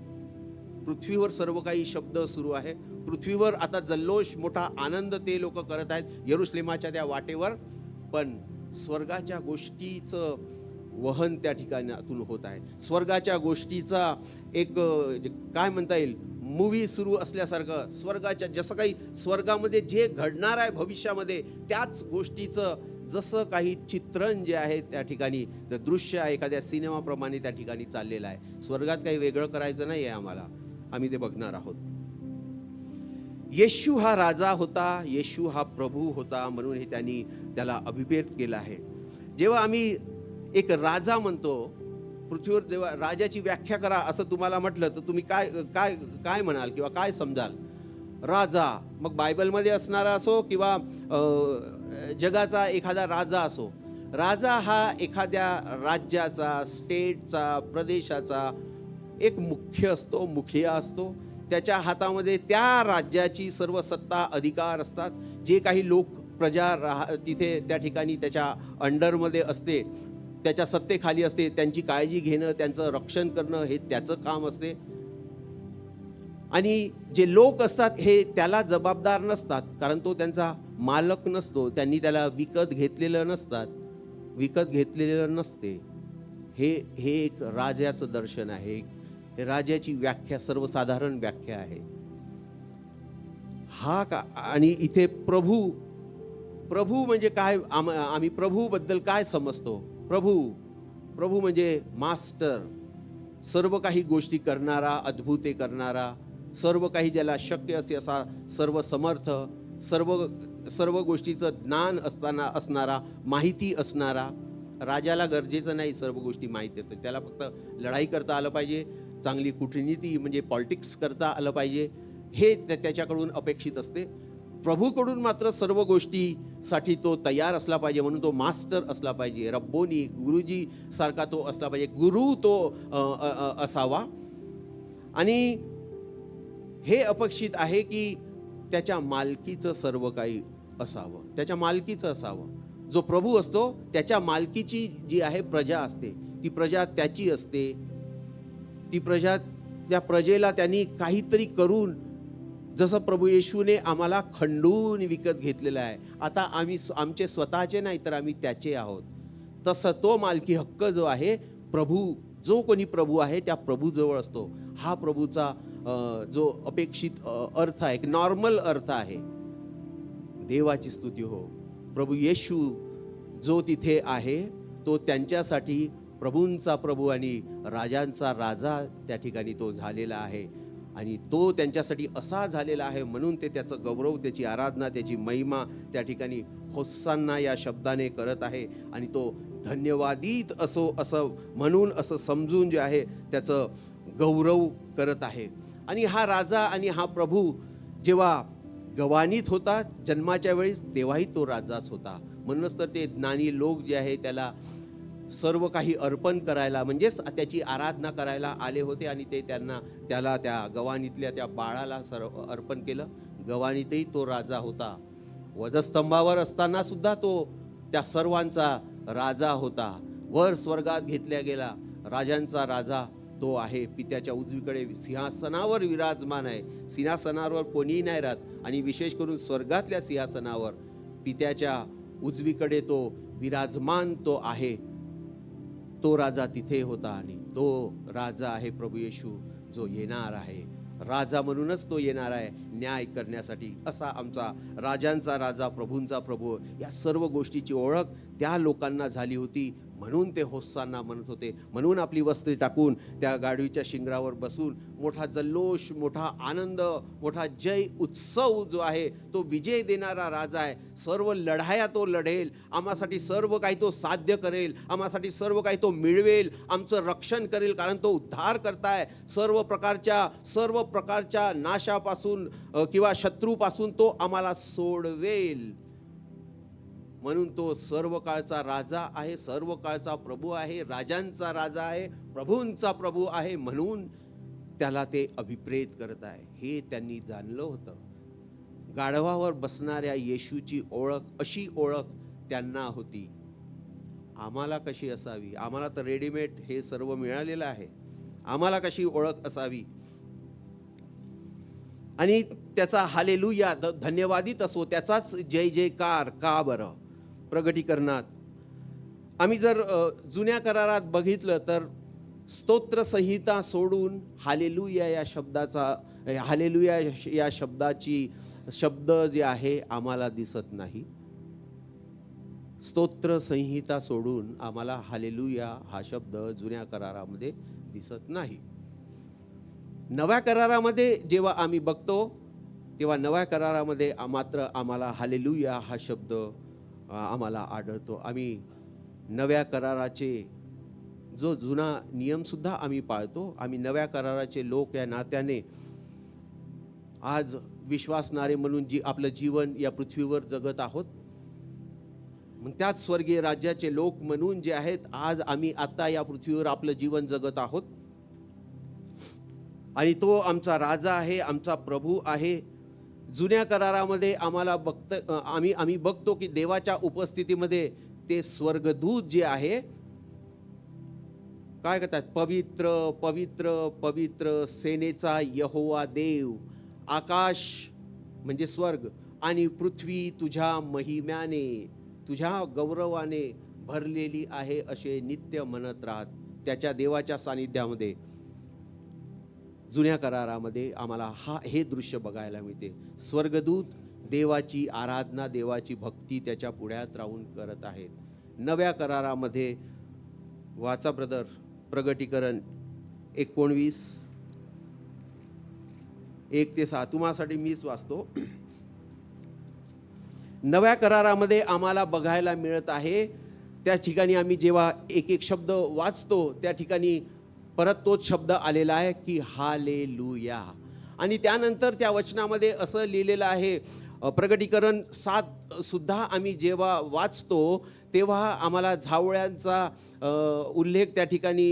A: पृथ्वीवर सर्व काही शब्द सुरू आहे. पृथ्वीवर आता जल्लोष, मोठा आनंद ते लोक करत आहेत यरुशलेमाच्या त्या वाटेवर. पण स्वर्गाच्या गोष्टीचं वहन त्या ठिकाणातून होत आहे. स्वर्गाच्या गोष्टीचा एक काय म्हणता येईल, मूवी सुरू असल्यासारखं, स्वर्गाच्या जसं काही स्वर्गामध्ये जे घडणार आहे भविष्यामध्ये, त्याच गोष्टीचं जसं काही चित्रण जे आहे त्या ठिकाणी, दृश्य आहे एखाद्या सिनेमाप्रमाणे त्या ठिकाणी चाललेलं आहे. स्वर्गात काही वेगळं करायचं नाही आहे आम्हाला, आम्ही ते बघणार आहोत. येशू हा राजा होता, येशू हा प्रभू होता, म्हणून हे त्यांनी त्याला अभिप्रेत केलं आहे. जेव्हा आम्ही एक राजा म्हणतो पृथ्वीवर, जेव्हा राजाची व्याख्या करा असं तुम्हाला म्हटलं तर तुम्ही काय काय काय म्हणाल किंवा काय समजाल? राजा, मग बायबलमध्ये असणारा असो किंवा जगाचा एखादा राजा असो. राजा हा एखाद्या राज्याचा, स्टेटचा, प्रदेशाचा एक मुख्य असतो, मुखिया असतो. त्याच्या हातामध्ये त्या राज्याची सर्व सत्ता, अधिकार असतात. जे काही लोक, प्रजा तिथे त्या ठिकाणी त्याच्या अंडरमध्ये असते, त्याच्या सत्तेखाली असते, त्यांची काळजी घेणं, त्यांचं रक्षण करणं हे त्याचं काम असते. आणि जे लोक असतात हे त्याला जबाबदार नसतात, कारण तो त्यांचा मालक नसतो, त्यांनी त्याला विकत घेतलेलं नसते. हे एक राजाचं दर्शन आहे. राजाची व्याख्या सर्वसाधारण व्याख्या आहे. हा का? आणि इथे प्रभू म्हणजे काय? आम्ही प्रभूबद्दल काय समजतो? प्रभू म्हणजे मास्टर, सर्व काही गोष्टी करणारा, अद्भुते करणारा, सर्व काही ज्याला शक्य असे असा सर्व समर्थ, सर्व गोष्टीचं ज्ञान असणारा, माहिती असणारा. राजाला गरजेचं नाही सर्व गोष्टी माहिती असतील, त्याला फक्त लढाई करता आलं पाहिजे, चांगली कूटनीती म्हणजे पॉलिटिक्स करता आलं पाहिजे, हे त्याच्याकडून अपेक्षित असते. प्रभूकडून मात्र सर्व गोष्टीसाठी तो तयार असला पाहिजे, म्हणून तो मास्टर असला पाहिजे, रब्बोनी गुरुजी सारखा तो असला पाहिजे, गुरु तो असावा. आणि हे अपेक्षित आहे की त्याच्या मालकीचं सर्व काही असावं, त्याच्या मालकीचं असावं. जो प्रभू असतो त्याच्या मालकीची जी आहे प्रजा असते, ती प्रजा त्याची असते. ती प्रजा, त्या प्रजेला त्यांनी काहीतरी करून, जसं प्रभू येशूने आम्हाला खंडून विकत घेतलेलं आहे, आता आम्ही आमचे स्वतःचे नाही तर आम्ही त्याचे आहोत, तसं तो मालकी हक्क जो आहे प्रभू, जो कोणी प्रभू आहे त्या प्रभूजवळ असतो. हा प्रभूचा जो अपेक्षित अर्थ आहे, एक नॉर्मल अर्थ आहे. देवाची स्तुती हो. प्रभू येशू जो तिथे आहे तो त्यांच्यासाठी प्रभूंचा प्रभू आणि राजांचा राजा त्या ठिकाणी तो झालेला आहे. आणि तो त्यांच्यासाठी असा झालेला आहे म्हणून ते त्याचं गौरव, त्याची आराधना, त्याची महिमा त्या ठिकाणी होस्साना या शब्दाने करत आहे. आणि तो धन्यवादित असो असं म्हणून, असं समजून जे आहे त्याचं गौरव करत आहे. आणि हा राजा आणि हा प्रभू जेव्हा गवानीत होता जन्माच्या वेळेस, तेव्हाही तो राजाच होता. म्हणूनच तर ते ज्ञानी लोक जे आहे त्याला सर्व काही अर्पण करायला, म्हणजेच त्याची आराधना करायला आले होते. आणि ते त्याला त्या गवानीतल्या त्या बाळाला सर्व अर्पण केलं. गवानीतही तो राजा होता, वधस्तंभावर असताना सुद्धा तो त्या सर्वांचा राजा होता. वर स्वर्गात घेतल्या गेला राजांचा राजा तो आहे. पित्याच्या उजवीकडे सिंहासनावर विराजमान आहे. सिंहासनावर कोणीही नाही राहत, आणि विशेष करून स्वर्गातल्या सिंहासनावर पित्याच्या उजवीकडे तो विराजमान तो आहे. तो राजा तिथे होता आणि तो राजा आहे प्रभू येशू, जो येणार आहे. राजा म्हणूनच तो येणार आहे न्याय करण्यासाठी. असा आमचा राजांचा राजा, प्रभूंचा प्रभू, या सर्व गोष्टीची ओळख त्या लोकांना झाली होती. म्हणून ते होस्साना म्हणत होते. म्हणून आपली वस्त्रे टाकून त्या गाढवीच्या शिंगरावर बसून मोठा जल्लोष, मोठा आनंद, मोठा जय उत्सव जो आहे तो विजय देणारा राजा आहे. सर्व लढाया तो लढेल, आम्हासाठी सर्व काही तो साध्य करेल, आम्हासाठी सर्व काही तो मिळवेल, आमचं रक्षण करेल, कारण तो उद्धार करताय. सर्व प्रकारच्या नाशापासून किंवा शत्रूपासून तो आम्हाला सोडवेल. म्हणून तो सर्व काळचा राजा आहे, सर्व काळचा प्रभू आहे, राजांचा राजा आहे, प्रभूंचा प्रभू आहे. म्हणून त्याला ते अभिप्रेत करत आहे. हे त्यांनी जाणलं होतं. गाढवावर बसणाऱ्या येशूची ओळख, अशी ओळख त्यांना होती. आम्हाला कशी असावी? आम्हाला तर रेडीमेड हे सर्व मिळालेलं आहे. आम्हाला कशी ओळख असावी? आणि त्याचा हालेलुया, धन्यवादित असो, त्याचाच जय जयकार का बरं? प्रगटीकरणात आम्ही जर जुन्या करारात बघितलं तर स्तोत्र संहिता सोडून हालेलुया या शब्दाची शब्द जे आहे आम्हाला दिसत नाही. स्तोत्र संहिता सोडून आम्हाला हालेलुया हा शब्द जुन्या करारामध्ये दिसत नाही. नव्या करारामध्ये जेव्हा आम्ही बघतो तेव्हा नव्या करारामध्ये मात्र आम्हाला हालेलुया हा शब्द आम्हाला आढळतो. आम्ही नव्या कराराचे जो जुना नियमसुद्धा आम्ही पाळतो. आम्ही नव्या कराराचे लोक या नात्याने आज विश्वासणारे म्हणून आपलं जीवन या पृथ्वीवर जगत आहोत. मग त्याच स्वर्गीय राज्याचे लोक म्हणून जे आहेत आज आम्ही आता या पृथ्वीवर आपलं जीवन जगत आहोत. आणि तो आमचा राजा आहे, आमचा प्रभू आहे. जुन्या करारामध्ये आम्ही बघतो की देवाच्या उपस्थितीमध्ये ते स्वर्गदूत जे आहे काय करतात? पवित्र पवित्र पवित्र सेनेचा यहोवा देव, आकाश म्हणजे स्वर्ग आणि पृथ्वी तुझ्या महिम्याने, तुझ्या गौरवाने भरलेली आहे असे नित्य म्हणत राहत. त्याच्या देवाच्या सानिध्यामध्ये जुन्या करारामध्ये आम्हाला हे दृश्य बघायला मिळते. स्वर्गदूत देवाची आराधना, देवाची भक्ती त्याच्या पुढ्यात राहून करत आहेत. नव्या करारामध्ये वाचा ब्रदर, प्रगटीकरण 19 1-6. तुम्हासाठी मीच वाचतो. नव्या करारामध्ये आम्हाला बघायला मिळत आहे, त्या ठिकाणी आम्ही जेव्हा एक एक शब्द वाचतो त्या ठिकाणी परत तोच शब्द आलेला आहे की हालेलुया. आणि त्यानंतर त्या वचनामध्ये असं लिहिलेलं आहे, प्रकटीकरण 7 सुद्धा आम्ही जेव्हा वाचतो तेव्हा आम्हाला झावळ्यांचा उल्लेख त्या ठिकाणी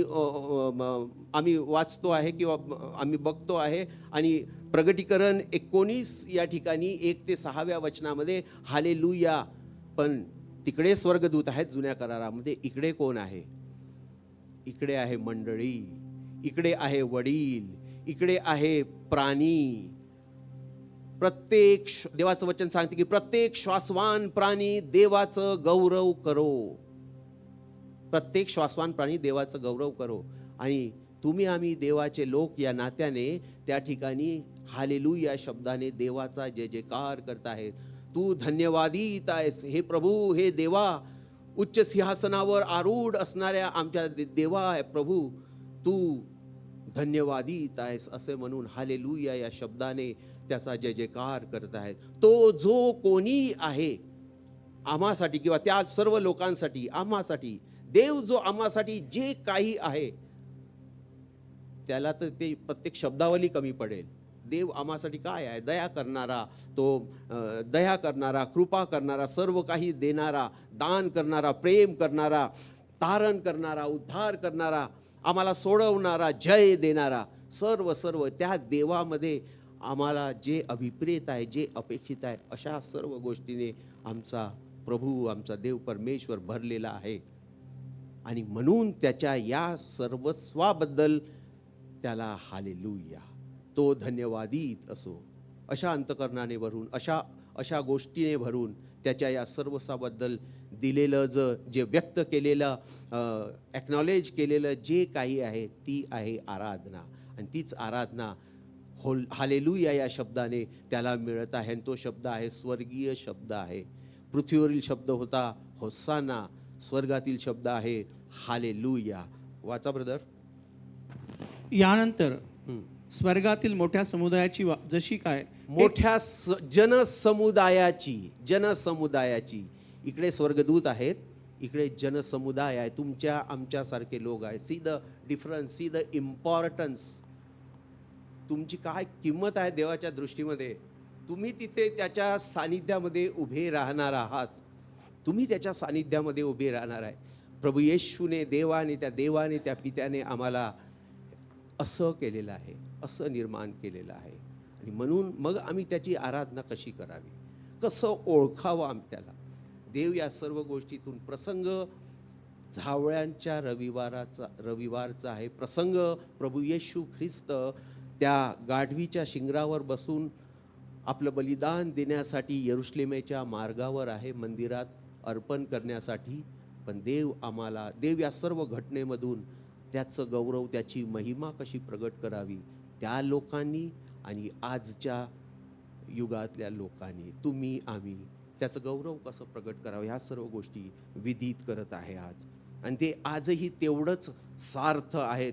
A: आम्ही वाचतो आहे किंवा आम्ही बघतो आहे. आणि प्रकटीकरण 19 या ठिकाणी 1 ते 6व्या वचनामध्ये हालेलुया. पण तिकडे स्वर्गदूत आहेत जुन्या करारामध्ये, इकडे कोण आहे? इकडे आहे मंडळी, इकडे आहे वडील, इकडे आहे प्राणी. प्रत्येक देवाचं वचन सांगते की प्रत्येक श्वासवान प्राणी देवाचं गौरव करो. प्रत्येक श्वासवान प्राणी देवाचं गौरव करो. आणि तुम्ही आम्ही देवाचे लोक या नात्याने त्या ठिकाणी हालेलुया शब्दाने देवाचा जय जयकार करत आहेत. तू धन्यवादित आहेस हे प्रभू, हे देवा, उच्च सिंहासनावर आरूढ असणाऱ्या आमच्या देवा प्रभू, तू धन्यवादित आहेस असे म्हणून हालेलुया या शब्दाने त्याचा जय जयकार करत आहेत. तो जो कोणी आहे आम्हासाठी किंवा त्या सर्व लोकांसाठी, आम्हासाठी, देव जो आम्हासाठी जे काही आहे त्याला तर ते प्रत्येक शब्दावली कमी पडेल. देव आम्हासाठी काय आहे? दया करणारा, तो दया करणारा, कृपा करणारा, सर्व काही देणारा, दान करणारा, प्रेम करणारा, तारण करणारा, उद्धार करणारा, आम्हाला सोडवणारा, जय देणारा, सर्व सर्व त्या देवामध्ये आम्हाला जे अभिप्रेत आहे, जे अपेक्षित आहे, अशा सर्व गोष्टीने आमचा प्रभू, आमचा देव परमेश्वर भरलेला आहे. आणि म्हणून त्याच्या या सर्वस्वाबद्दल त्याला हालेलुया, तो धन्यवादित असो, अशा अंतकरणाने भरून, अशा गोष्टीने भरून त्याच्या या सर्वस्वाबद्दल दिलेलं जे व्यक्त केलेलं, ॲक्नॉलेज केलेलं जे काही आहे ती आहे आराधना. आणि तीच आराधना हालेलुया या शब्दाने त्याला मिळत आहे. आणि तो शब्द आहे स्वर्गीय शब्द आहे. पृथ्वीवरील शब्द होता होसाना, स्वर्गातील शब्द आहे हालेलुया. वाचा ब्रदर.
B: यानंतर स्वर्गातील मोठ्या समुदायाची जशी काय
A: मोठ्या जनसमुदायाची इकडे स्वर्गदूत आहेत, इकडे जनसमुदाय आहे, तुमच्या आमच्यासारखे लोक आहेत. See the difference, see the importance. तुमची काय किंमत आहे देवाच्या दृष्टीमध्ये. तुम्ही तिथे त्याच्या सानिध्यामध्ये उभे राहणार आहात. तुम्ही त्याच्या सानिध्यामध्ये उभे राहणार आहे. प्रभू येशूने, देवाने, त्या देवाने, त्या पित्याने आम्हाला असं केलेलं आहे, असं निर्माण केलेलं आहे. आणि म्हणून मग आम्ही त्याची आराधना कशी करावी, कसं ओळखावं आम्ही त्याला. देव या सर्व गोष्टीतून प्रसंग झावळ्यांच्या रविवारचा आहे प्रसंग. प्रभू येशू ख्रिस्त त्या गाढवीच्या शिंगरावर बसून आपलं बलिदान देण्यासाठी यरुशलेमेच्या मार्गावर आहे, मंदिरात अर्पण करण्यासाठी. पण देव या सर्व घटनेमधून त्याचं गौरव, त्याची महिमा कशी प्रगट करावी त्या लोकांनी आणि आजच्या युगातल्या लोकांनी, तुम्ही आम्ही त्याचं गौरव कसं प्रगट करावं ह्या सर्व गोष्टी विदित करत आहे आज. आणि ते आजही तेवढंच सार्थ आहे,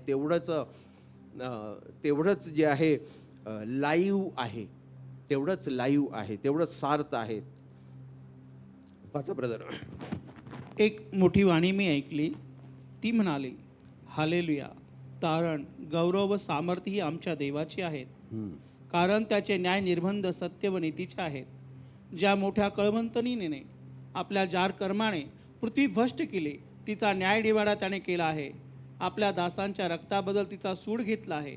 A: तेवढंच जे आहे लाईव्ह आहे, तेवढंच सार्थ आहे. वाचा ब्रदर.
B: एक मोठी वाणी मी ऐकली, ती म्हणाली, हालेलुया, तारण, गौरव व सामर्थ्य ही आमच्या देवाची आहेत, कारण त्याचे न्याय निर्बंध सत्य व नीतीचे आहेत. ज्या मोठ्या कळवंतनीने आपल्या जार कर्माने पृथ्वी भ्रष्ट केली, तिचा न्याय निवाडा त्याने केला आहे. आपल्या दासांच्या रक्ताबद्दल तिचा सूड घेतला आहे.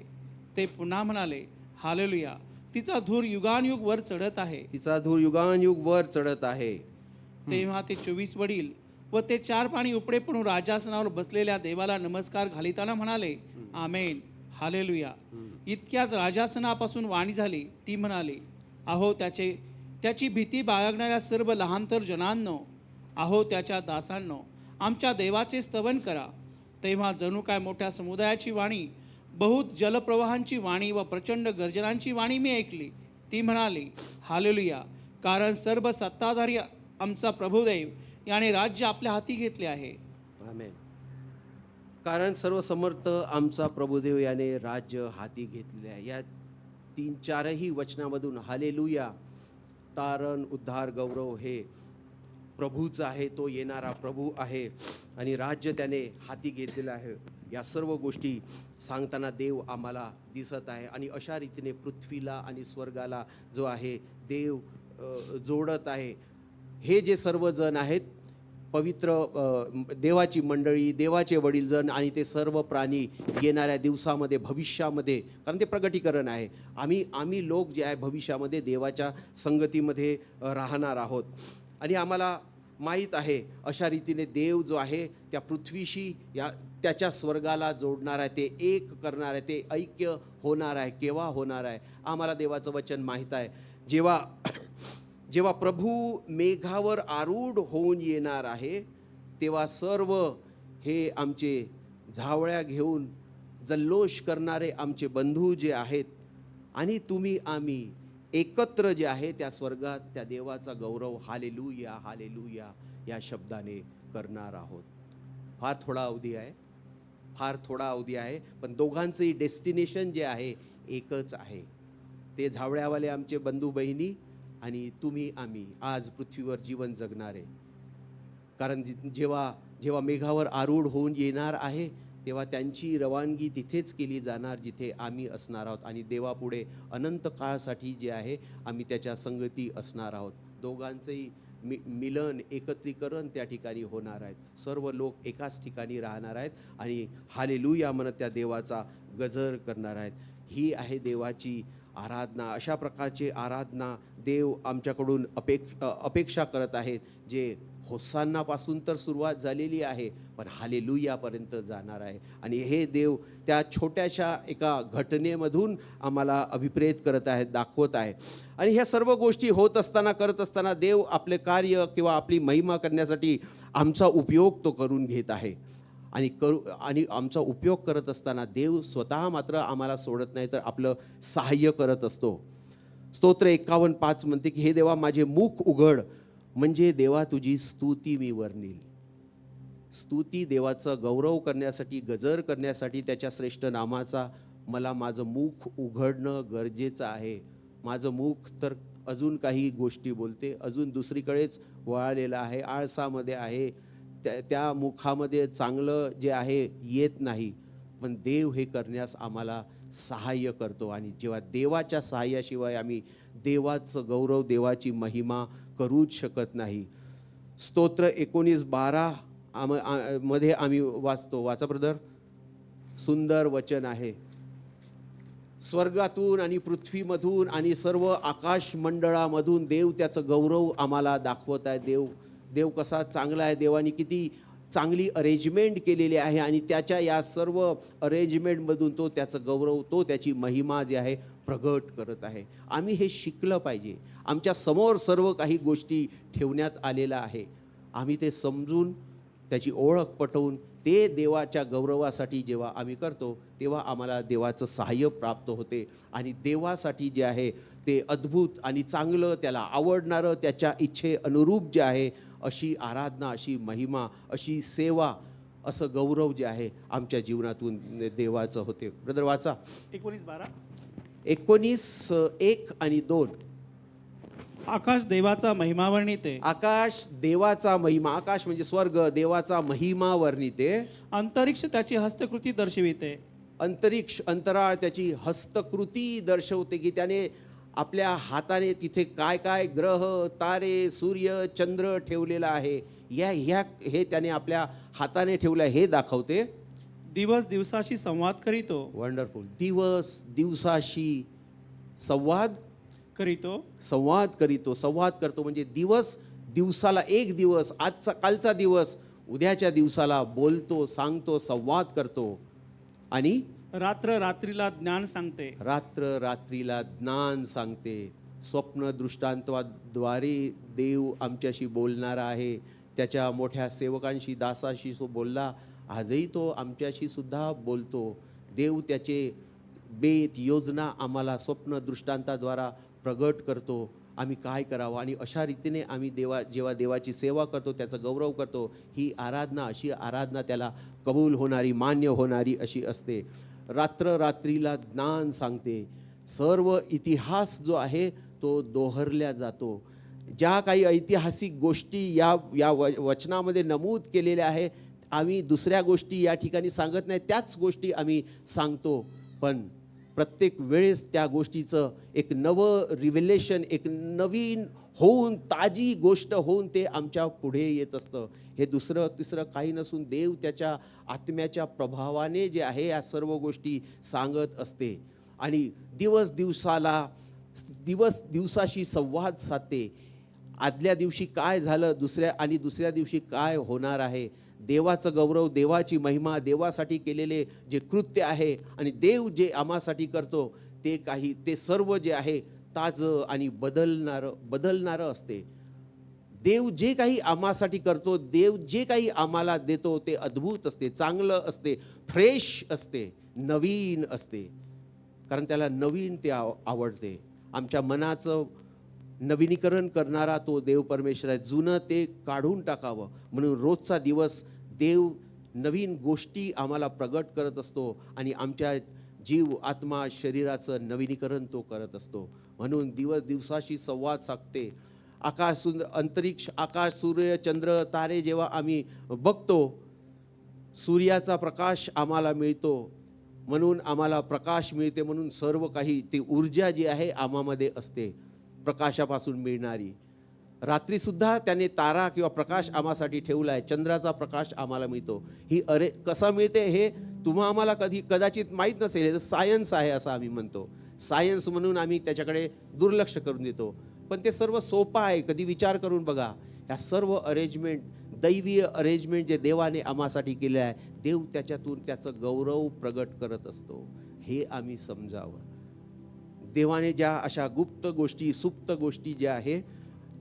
B: ते पुन्हा म्हणाले, हालेलुया, तिचा धूर युगानयुग वर चढत आहे,
A: तिचा धूर युगानयुग वर चढत आहे.
B: तेव्हा ते 24 वडील व ते 4 पाणी उपडे पडून राजासनावर बसलेल्या देवाला नमस्कार घालिताना म्हणाले, आमेन, हालेलुया. इतक्यात राजासनापासून वाणी झाली, ती म्हणाली, अहो त्याची भीती बाळगणाऱ्या सर्व लहानतर जनांनो, अहो त्याच्या दासांनो, आमच्या देवाचे स्तवन करा. तेव्हा जणू काय मोठ्या समुदायाची वाणी, बहुत जलप्रवाहांची वाणी व प्रचंड गर्जनांची वाणी मी ऐकली. ती म्हणाली, हालेलुया, कारण सर्व सत्ताधारी आमचा प्रभुदेव याने राज्य आपल्या हाती घेतले आहे.
A: आमेन. कारण सर्व समर्थ आमचा प्रभुदेव याने राज्य हाती घेतले आहे. या 3-4ही वचनामधून हालेलुया, तारण, उद्धार, गौरव हे प्रभूचं आहे, तो येणारा प्रभू आहे आणि राज्य त्याने हाती घेतलेलं आहे. या सर्व गोष्टी सांगताना देव आम्हाला दिसत आहे. आणि अशा रीतीने पृथ्वीला आणि स्वर्गाला जो आहे देव जोडत आहे. हे जे सर्व जण आहेत पवित्र देवाची मंडळी, देवाचे वडीलजण आणि ते सर्व प्राणी येणाऱ्या दिवसामध्ये, भविष्यामध्ये, कारण ते प्रगटीकरण आहे. आम्ही लोक जे आहे भविष्यामध्ये देवाच्या संगतीमध्ये राहणार आहोत. आणि आम्हाला माहीत आहे अशा रीतीने देव जो आहे त्या पृथ्वीशी त्याच्या स्वर्गाला जोडणार आहे, ते एक करणार आहे, ते ऐक्य होणार आहे. केव्हा होणार आहे? आम्हाला देवाचं वचन माहीत आहे. जेव्हा प्रभू मेघावर आरूढ होऊन येणार आहे, तेव्हा सर्व हे आमचे झावळ्या घेऊन जल्लोष करणारे आमचे बंधू जे आहेत आणि तुम्ही आम्ही एकत्र जे आहे त्या स्वर्गात त्या देवाचा गौरव हालेलुया हालेलुया या शब्दाने करणार आहोत. फार थोडा अवधी आहे, पण दोघांचंही डेस्टिनेशन जे आहे एकच आहे. ते झावळ्यावाले आमचे बंधू बहिणी आणि तुम्ही आम्ही आज पृथ्वीवर जीवन जगणारे. कारण जेव्हा मेघावर आरूढ होऊन येणार आहे तेव्हा त्यांची रवानगी तिथेच केली जाणार जिथे आम्ही असणार आहोत आणि देवापुढे अनंत काळासाठी जे आहे आम्ही त्याच्या संगती असणार आहोत. दोघांचंही मिलन, एकत्रीकरण त्या ठिकाणी होणार आहेत. सर्व लोक एकाच ठिकाणी राहणार आहेत आणि हालेलुया म्हणत त्या देवाचा गजर करणार आहेत. ही आहे देवाची आराधना. अशा प्रकारची आराधना देव आमच्याकडून अपेक्षा करत आहेत, जे होसान्नापासून तर सुरुवात झालेली आहे पण हालेलुयापर्यंत जाणार आहे. आणि हे देव त्या छोट्याशा एका घटनेमधून आम्हाला अभिप्रेत करत आहेत, दाखवत आहे. आणि ह्या सर्व गोष्टी करत असताना देव आपले कार्य किंवा आपली महिमा करण्यासाठी आमचा उपयोग तो करून घेत आहे. आणि आमचा उपयोग करत असताना देव स्वतः मात्र आम्हाला सोडत नाही, तर आपलं सहाय्य करत असतो. स्तोत्र 51:5 म्हणते की हे देवा माझे मुख उघड, म्हणजे देवा तुझी स्तुती मी वर्णील. स्तुती देवाचा गौरव करण्यासाठी, गजर करण्यासाठी, त्याच्या श्रेष्ठ नामाचा मला माझं मुख उघडणं गरजेचं आहे. माझं मुख तर अजून काही गोष्टी बोलते, अजून दुसरीकडेच वळालेलं आहे, आळसामध्ये आहे. त्या मुखामध्ये चांगलं जे आहे येत नाही. पण देव हे करण्यास आम्हाला सहाय्य करतो. आणि जेव्हा देवाच्या सहाय्याशिवाय आम्ही देवाचं गौरव, देवाची महिमा करूच शकत नाही. स्तोत्र 19:12 मध्ये आम्ही वाचतो. वाचा ब्रदर. सुंदर वचन आहे. स्वर्गातून आणि पृथ्वीमधून आणि सर्व आकाश मंडळामधून देव त्याचं गौरव आम्हाला दाखवत आहे. देव कसा चांगला आहे. देवाने किती चांगली अरेंजमेंट केलेली आहे आणि त्याच्या या सर्व अरेंजमेंटमधून तो त्याचं गौरव, तो त्याची महिमा जी आहे प्रगट करत आहे. आम्ही हे शिकलं पाहिजे. आमच्या समोर सर्व काही गोष्टी ठेवण्यात आलेल्या आहे. आम्ही ते समजून त्याची ओळख पटवून ते देवाच्या गौरवासाठी जेव्हा आम्ही करतो तेव्हा आम्हाला देवाचं सहाय्य प्राप्त होते. आणि देवासाठी जे आहे ते अद्भुत आणि चांगलं, त्याला आवडणारं, त्याच्या इच्छे अनुरूप जे आहे अशी आराधना, अशी महिमा, अशी सेवा, असं गौरव जे आहे आमच्या जीवनातून देवाचं होते. ब्रदर वाचा. 19:1 आणि 2.
B: आकाश देवाचा महिमा वर्णिते.
A: आकाश देवाचा महिमा, आकाश म्हणजे स्वर्ग, देवाचा महिमा वर्णिते.
B: अंतरिक्ष त्याची हस्तकृती दर्शविते.
A: अंतरिक्ष, अंतराळ त्याची हस्तकृती दर्शवते की त्याने आपल्या हाताने तिथे काय काय ग्रह, तारे, सूर्य, चंद्र ठेवलेला आहे. हे त्याने आपल्या हाताने ठेवलं हे दाखवते.
B: दिवस दिवसाशी संवाद करीतो.
A: वंडरफुल. दिवस दिवसाशी संवाद करीतो. संवाद करतो म्हणजे दिवस दिवसाला, एक दिवस, आजचा कालचा दिवस उद्याच्या दिवसाला बोलतो, सांगतो, संवाद करतो. आणि
B: रात्र रात्रीला ज्ञान सांगते.
A: रात्र रात्रीला ज्ञान सांगते. स्वप्न दृष्टांताद्वारे देव आमच्याशी बोलणारा आहे. त्याच्या मोठ्या सेवकांशी, दासाशी बोलला, आजही तो आमच्याशी सुद्धा बोलतो. देव त्याचे बेत, योजना आम्हाला स्वप्न दृष्टांताद्वारा प्रगट करतो. आम्ही काय करावं आणि अशा रीतीने आम्ही जेव्हा देवाची सेवा करतो, त्याचा गौरव करतो, ही आराधना, अशी आराधना त्याला कबूल होणारी, मान्य होणारी अशी असते. रात्र रात्रीला ज्ञान सांगते. सर्व इतिहास जो आहे तो दोहरल्या जातो. ज्या काही ऐतिहासिक गोष्टी या वचनामध्ये नमूद केलेल्या आहे, आम्ही दुसऱ्या गोष्टी या ठिकाणी सांगत नाही, त्याच गोष्टी आम्ही सांगतो. पण प्रत्येक वेळेस त्या गोष्टीचं एक नवं रिव्हेलेशन, एक नवीन होऊन, ताजी गोष्ट होऊन ते आमच्या पुढे येत असतं. हे दुसरं तिसरं काही नसून देव त्याच्या आत्म्याच्या प्रभावाने जे आहे या सर्व गोष्टी सांगत असते. आणि दिवस दिवसाशी संवाद साधते. आदल्या दिवशी काय झालं, दुसऱ्या दिवशी काय होणार आहे, देवाचं गौरव, देवाची महिमा, देवासाठी केलेले जे कृत्य आहे आणि देव जे आम्हासाठी करतो ते सर्व जे आहे ताजं आणि बदलणारं असते. देव जे काही आम्हासाठी करतो, देव जे काही आम्हाला देतो ते अद्भुत असते, चांगलं असते, फ्रेश असते, नवीन असते. कारण त्याला नवीन ते आवडते. आमच्या मनाचं नवीनीकरण करणारा तो देव परमेश्वर आहे. जुनं ते काढून टाकावं म्हणून रोजचा दिवस देव नवीन गोष्टी आम्हाला प्रगट करत असतो आणि आमच्या जीव, आत्मा, शरीराचं नवीनीकरण तो करत असतो. म्हणून दिवसाशी संवाद साधते. अंतरिक्ष, आकाश, सूर्य, चंद्र, तारे जेव्हा आम्ही बघतो, सूर्याचा प्रकाश आम्हाला मिळतो, म्हणून आम्हाला प्रकाश मिळते, म्हणून सर्व काही ती ऊर्जा जी आहे आम्हामध्ये असते प्रकाशापासून मिळणारी. रात्रीसुद्धा त्याने तारा किंवा प्रकाश आम्हासाठी ठेवला आहे. चंद्राचा प्रकाश आम्हाला मिळतो. कसा मिळते हे आम्हाला कदाचित माहीत नसेल. हे सायन्स आहे असं आम्ही म्हणतो. सायन्स म्हणून आम्ही त्याच्याकडे दुर्लक्ष करून देतो. पण ते सर्व सोपं आहे. कधी विचार करून बघा. ह्या सर्व अरेंजमेंट, दैवीय अरेंजमेंट जे देवाने आम्हासाठी केले आहे, देव त्याच्यातून त्याचं गौरव प्रगट करत असतो. हे आम्ही समजावं. देवाने ज्या अशा गुप्त गोष्टी, सुप्त गोष्टी ज्या आहे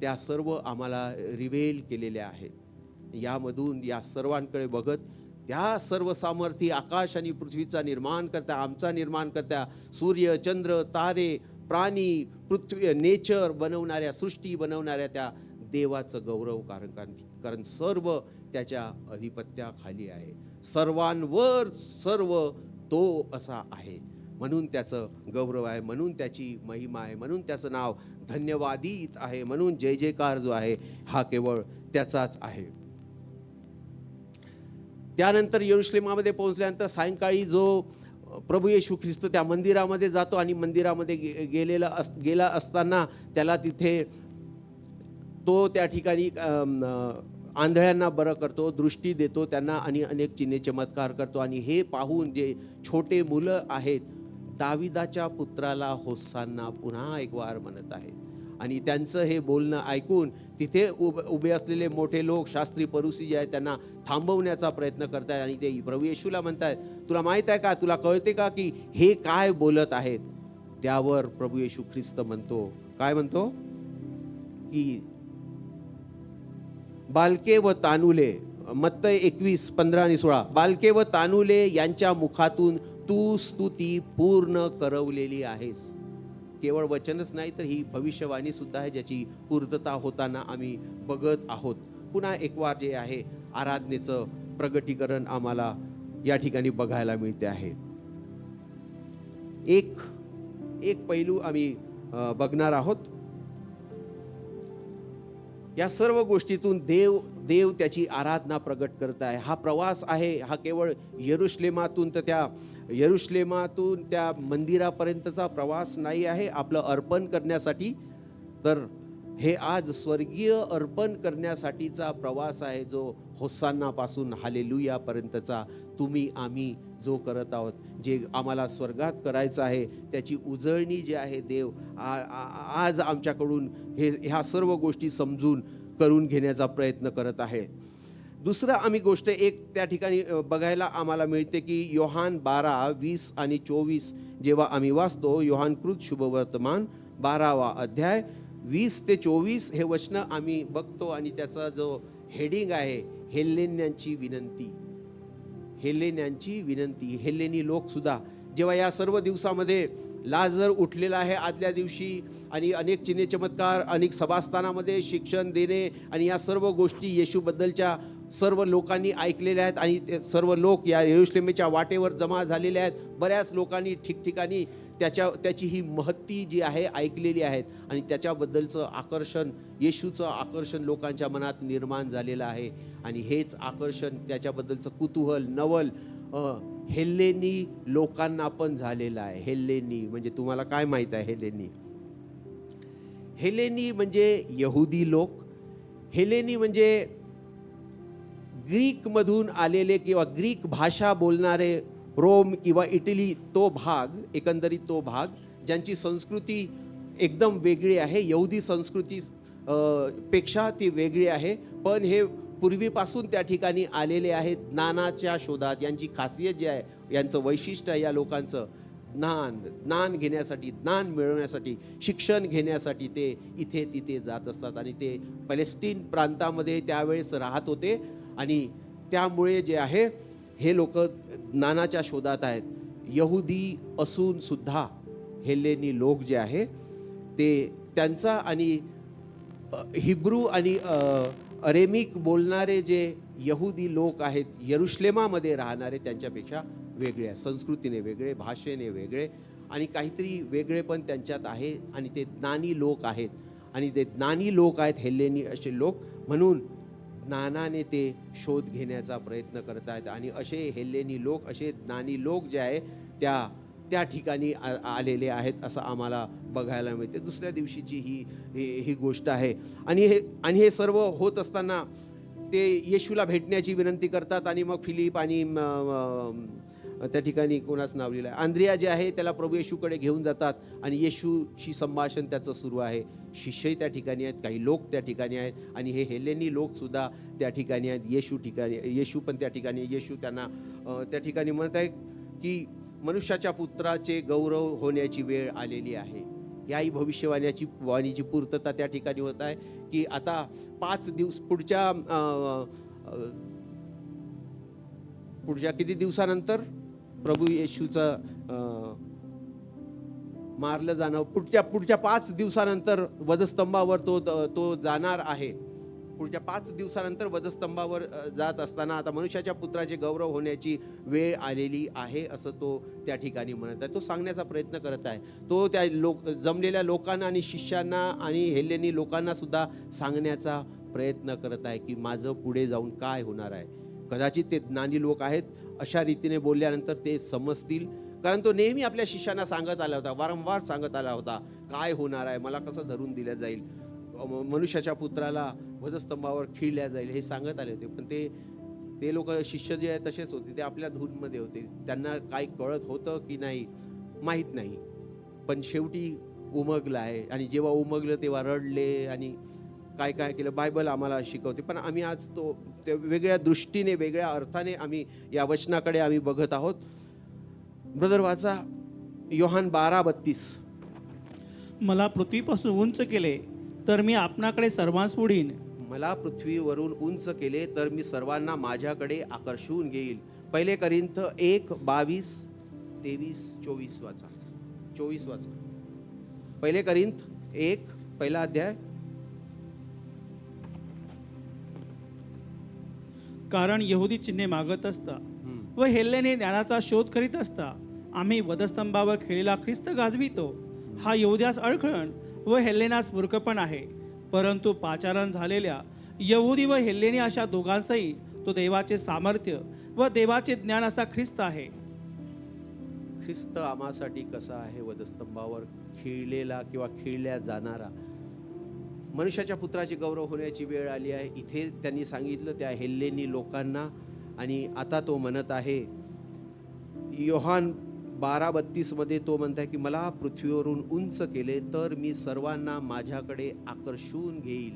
A: त्या सर्व आम्हाला रिव्हेल केलेल्या आहेत. यामधून या सर्वांकडे बघत त्या सर्व सामर्थ्य आकाश आणि पृथ्वीचा निर्माण करता, आमचा निर्माण करता, सूर्य, चंद्र, तारे, प्राणी, पृथ्वी, नेचर बनवणाऱ्या, सृष्टी बनवणाऱ्या त्या देवाचं गौरव, कारण सर्व त्याच्या अधिपत्याखाली आहे. सर्वांवर सर्व तो असा आहे, म्हणून त्याचं गौरव आहे, म्हणून त्याची महिमा आहे, म्हणून त्याचं नाव धन्यवादित आहे, म्हणून जय जयकार जो आहे हा केवळ त्याचाच आहे. त्यानंतर यरुशलेमामध्ये पोहोचल्यानंतर सायंकाळी जो प्रभू येशू ख्रिस्त त्या मंदिरामध्ये जातो आणि मंदिरामध्ये गेला असताना त्याला तिथे तो त्या ठिकाणी आंधळ्यांना बरं करतो, दृष्टी देतो त्यांना आणि अनेक चिन्हे चमत्कार करतो. आणि हे पाहून जे छोटे मुलं आहेत दाविदाच्या पुत्राला होसान्ना पुन्हा एक वार म्हणत आहेत. आणि त्यांचं हे बोलणं ऐकून तिथे उभे असलेले मोठे लोक, शास्त्री, परुसी जे आहेत त्यांना थांबवण्याचा प्रयत्न करतायत आणि ते प्रभू येशूला म्हणतायत, तुला माहीत आहे का, तुला कळते का की हे काय बोलत आहेत. त्यावर प्रभू येशू ख्रिस्त म्हणतो, काय म्हणतो की बालके व तानुले, मत्तय 21:15 आणि 16, बालके व तानुले यांच्या मुखातून तू स्तुती पूर्ण करवलेली आहेस. केवळ वचनच नाही तर ही भविष्यवाणी सुद्धा आहे ज्याची पूर्तता होताना आम्ही बघत आहोत. पुन्हा एक वार जे आहे आराधनेचं प्रगटीकरण आम्हाला या ठिकाणी बघायला मिळते आहे. एक पैलू आम्ही बघणार आहोत. या सर्व गोष्टीतून देव त्याची आराधना प्रगट करत आहे. हा प्रवास आहे, हा केवळ यरुशलेमातून त्या मंदिरापर्यंतचा प्रवास नाही आहे आपलं अर्पण करण्यासाठी, तर हे आज स्वर्गीय अर्पण करण्यासाठीचा प्रवास आहे, जो होसान्नापासून हालेलुया पर्यंतचा तुम्ही आम्ही जो करत आहोत. जे आम्हाला स्वर्गात करायचं आहे त्याची उजळणी जी आहे देव आज आमच्याकडून ह्या सर्व गोष्टी समजून करून घेण्याचा प्रयत्न करत आहे. दुसरं आम्ही गोष्ट त्या ठिकाणी बघायला आम्हाला मिळते की योहान 12:20 आणि 24 जेव्हा आम्ही वाचतो, योहानकृत शुभवर्तमान 12वा अध्याय 20 ते 24 हे वचनं आम्ही बघतो आणि त्याचा जो हेडिंग आहे हेल्लेन्यांची विनंती. हेल्लेनी लोक सुद्धा जेव्हा या सर्व दिवसामध्ये लाजर उठलेला आहे आदल्या दिवशी आणि अनेक चिन्हे चमत्कार, अनेक सभास्थानामध्ये शिक्षण देणे आणि या सर्व गोष्टी येशूबद्दलच्या सर्व लोकांनी ऐकलेल्या आहेत आणि ते सर्व लोक या यरुशलेमेच्या वाटेवर जमा झालेले आहेत. बऱ्याच लोकांनी ठिकठिकाणी त्याची ही महत्ती जी आहे ऐकलेली आहेत आणि त्याच्याबद्दलचं आकर्षण, येशूचं आकर्षण लोकांच्या मनात निर्माण झालेलं आहे. आणि हेच आकर्षण, त्याच्याबद्दलचं कुतूहल, नवल हेल्लेनी लोकांना पण झालेला आहे. हेल्लेनी म्हणजे तुम्हाला काय माहित आहे हेल्लेनी? हेलेनी म्हणजे यहुदी लोक. हेलेनी म्हणजे ग्रीकमधून आलेले किंवा ग्रीक भाषा बोलणारे, रोम किंवा इटली तो भाग, एकंदरीत तो भाग ज्यांची संस्कृती एकदम वेगळी आहे. यहुदी संस्कृती पेक्षा ती वेगळी आहे. पण हे पूर्वीपासून त्या ठिकाणी आलेले आहेत ज्ञानाच्या शोधात. यांची खासियत जी आहे, यांचं वैशिष्ट्य आहे या लोकांचं, ज्ञान घेण्यासाठी, ज्ञान मिळवण्यासाठी, शिक्षण घेण्यासाठी ते इथे तिथे जात असतात. आणि ते पॅलेस्टीन प्रांतामध्ये त्यावेळेस राहत होते. आणि त्यामुळे जे आहे हे लोक ज्ञानाच्या शोधात आहेत. यहुदी असून सुद्धा हेलेनी लोक जे आहे ते त्यांचा आणि हिब्रू आणि अरेमिक बोलणारे जे यहुदी लोक आहेत यरुश्लेमामध्ये राहणारे त्यांच्यापेक्षा वेगळे आहे. संस्कृतीने वेगळे, भाषेने वेगळे आणि काहीतरी वेगळे पण त्यांच्यात आहे. आणि ते ज्ञानी लोक आहेत. आणि ते ज्ञानी लोक आहेत हेल्लेनी असे लोक, म्हणून ज्ञानाने ते शोध घेण्याचा प्रयत्न करत आहेत. आणि असे हेल्लेनी लोक, असे ज्ञानी लोक जे आहे त्या ठिकाणी आलेले आहेत असं आम्हाला बघायला मिळते. दुसऱ्या दिवशीची ही गोष्ट आहे. आणि हे सर्व होत असताना ते येशूला भेटण्याची विनंती करतात. आणि मग फिलिप आणि त्या ठिकाणी कोणाच नाव लिहिलं आहे, आंद्रिया जे आहे त्याला प्रभू येशूकडे घेऊन जातात. आणि येशूशी संभाषण त्याचं सुरू आहे. शिष्यही त्या ठिकाणी आहेत, काही लोक त्या ठिकाणी आहेत. आणि हे हेलेनी लोक सुद्धा त्या ठिकाणी आहेत. येशू पण त्या ठिकाणी. येशू त्यांना त्या ठिकाणी म्हणत आहे की मनुष्याच्या पुत्राचे गौरव होण्याची वेळ आलेली आहे. याही वाणीची पूर्तता त्या ठिकाणी होत आहे की आता 5 दिवस पुढच्या किती दिवसानंतर प्रभू येशूचं मारलं जाणं, पुढच्या 5 दिवसानंतर वधस्तंभावर तो जाणार आहे. पुढच्या 5 दिवसानंतर वधस्तंभावर जात असताना आता मनुष्याच्या पुत्राचे गौरव होण्याची वेळ आलेली आहे असं तो त्या ठिकाणी म्हणत आहे. तो सांगण्याचा प्रयत्न करत आहे. तो त्या जमलेल्या लोकांना आणि शिष्यांना आणि हेलेनी लोकांना सुद्धा सांगण्याचा प्रयत्न करत आहे की माझं पुढे जाऊन काय होणार आहे. कदाचित ते ज्ञानी लोक आहेत, अशा रीतीने बोलल्यानंतर ते समजतील. कारण तो नेहमी आपल्या शिष्यांना सांगत आला होता, वारंवार सांगत आला होता काय होणार आहे, मला कसं धरून दिलं जाईल, मनुष्याच्या पुत्राला वधस्तंभावर खिळल्या जाईल, हे सांगत आले होते. पण ते लोक शिष्य जे आहेत तसेच होते. ते आपल्या धूनमध्ये होते. त्यांना काय कळत होतं की नाही माहीत नाही. पण शेवटी उमगलं आहे. आणि जेव्हा उमगलं तेव्हा रडले आणि काय काय केलं बायबल आम्हाला शिकवते. पण आम्ही आज तो वेगळ्या दृष्टीने, वेगळ्या अर्थाने आम्ही या वचनाकडे आम्ही बघत आहोत. ब्रदर वाचा योहान 12:32.
B: मला पृथ्वीपासून उंच केले तर मी आपणाकडे सर्वांस ओढीन.
A: मला पृथ्वीवरून उंच केले तर मी सर्वांना माझ्याकडे आकर्षून घेईल. 1 कोरिन्थ 1:22, 23, 24 वाचा. 24 वाचा. 1 कोरिन्थ 1 पहिला अध्याय.
B: कारण यहुदी चिन्हे मागत असता व हेल्लेने ज्ञानाचा शोध करीत असता आम्ही वधस्तंभावर खेळलेला ख्रिस्त गाजवितो. हा यहुद्यास अडखळण व हेल्लेनास मूर्खपण आहे. परंतु पाचारण झालेल्या यहुदी व हेल्लेनी अशा दोघांसही तो देवाचे सामर्थ्य व देवाचे ज्ञान असा ख्रिस्त आहे.
A: ख्रिस्त आम्हासाठी कसा आहे? वधस्तंभावर खिळलेला किंवा खिळल्या जाणारा. मनुष्याच्या पुत्राचे गौरव होण्याची वेळ आली आहे. इथे त्यांनी सांगितलं त्या हेल्लेनी लोकांना. आणि आता तो म्हणत आहे योहान 12:32 मध्ये तो म्हणताय की मला पृथ्वीवरून उंच केले तर मी सर्वांना माझ्याकडे आकर्षून घेईल.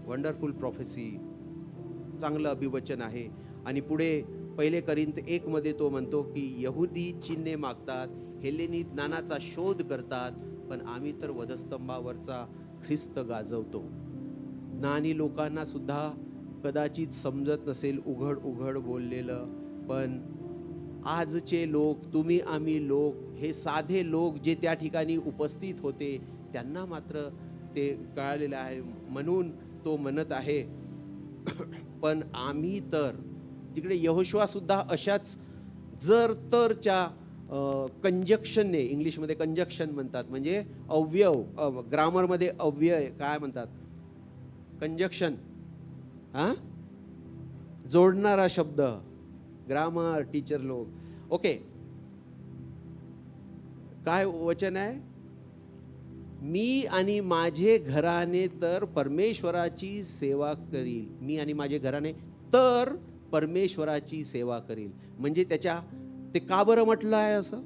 A: वंडरफुल प्रॉफेसी, चांगलं अभिवचन आहे. आणि पुढे 1 कोरिन्थ 1 मध्ये तो म्हणतो की यहुदी चिन्हे मागतात, हेलेनी ज्ञानाचा शोध करतात, पण आम्ही तर वधस्तंभावरचा ख्रिस्त गाजवतो. ज्ञानी लोकांना सुद्धा कदाचित समजत नसेल उघड बोललेलं. पण आजचे लोक, तुम्ही आम्ही लोक, हे साधे लोक जे त्या ठिकाणी उपस्थित होते त्यांना मात्र ते कळालेलं आहे. म्हणून तो म्हणत आहे पण आम्ही तर, तिकडे यहोशुआ सुद्धा अशाच जर तरच्या कंजक्शनने, इंग्लिशमध्ये कंजक्शन म्हणतात, म्हणजे अव्यव, ग्रामरमध्ये अव्यय काय म्हणतात, कंजक्शन, जोडणारा शब्द, ग्रामर टीचर लोक. ओके, काय वचन आहे? मी आणि माझे घराने तर परमेश्वराची सेवा करील. मी आणि माझे घराने तर परमेश्वराची सेवा करील. म्हणजे ते का बरं म्हटलं आहे असं?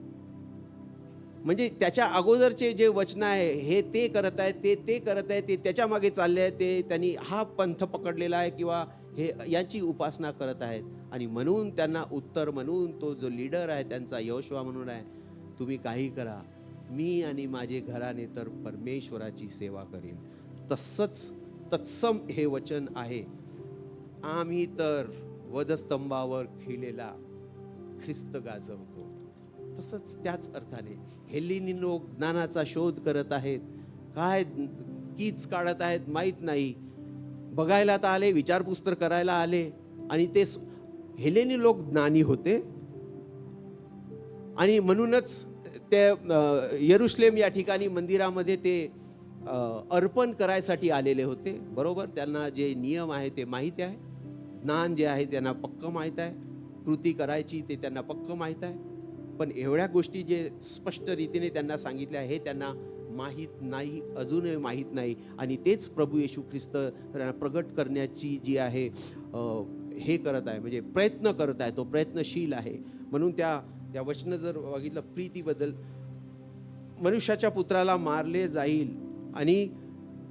A: म्हणजे त्याच्या अगोदरचे जे वचन आहे हे ते करत आहेत, ते करत आहेत, ते त्याच्या मागे चालले आहेत, ते त्यांनी हा पंथ पकडलेला आहे किंवा हे याची उपासना करत आहेत. आणि म्हणून त्यांना उत्तर म्हणून तो जो लीडर आहे त्यांचा यहोशुआ म्हणून आहे, तुम्ही काही करा, मी आणि माझे घराने तर परमेश्वराची सेवा करीन. तसंच तत्सम हे वचन आहे. आम्ही तर वधस्तंभावर खिळलेला ख्रिस्त गाजवतो. तसंच त्याच अर्थाने हेलेनी लोक ज्ञानाचा शोध करत आहेत. काय कीच काढत आहेत माहीत नाही. बघायला तर आले, विचारपूस तर करायला आले. आणि ते हेलेनी लोक ज्ञानी होते आणि म्हणूनच ते यरुशलेम या ठिकाणी मंदिरामध्ये ते अर्पण करायसाठी आलेले होते. बरोबर, त्यांना जे नियम आहे ते माहीत आहे, ज्ञान जे आहे त्यांना पक्क माहीत आहे, कृती करायची ते त्यांना पक्क माहीत आहे. पण एवढ्या गोष्टी जे स्पष्ट रीतीने त्यांना सांगितल्या हे त्यांना माहीत नाही, अजूनही माहीत नाही. आणि तेच प्रभू येशू ख्रिस्त प्रगट करण्याची जी आहे हे करत आहे, म्हणजे प्रयत्न करत आहे, तो प्रयत्नशील आहे. म्हणून त्या वचन जर बघितलं, प्रीतीबद्दल, मनुष्याच्या पुत्राला मारले जाईल आणि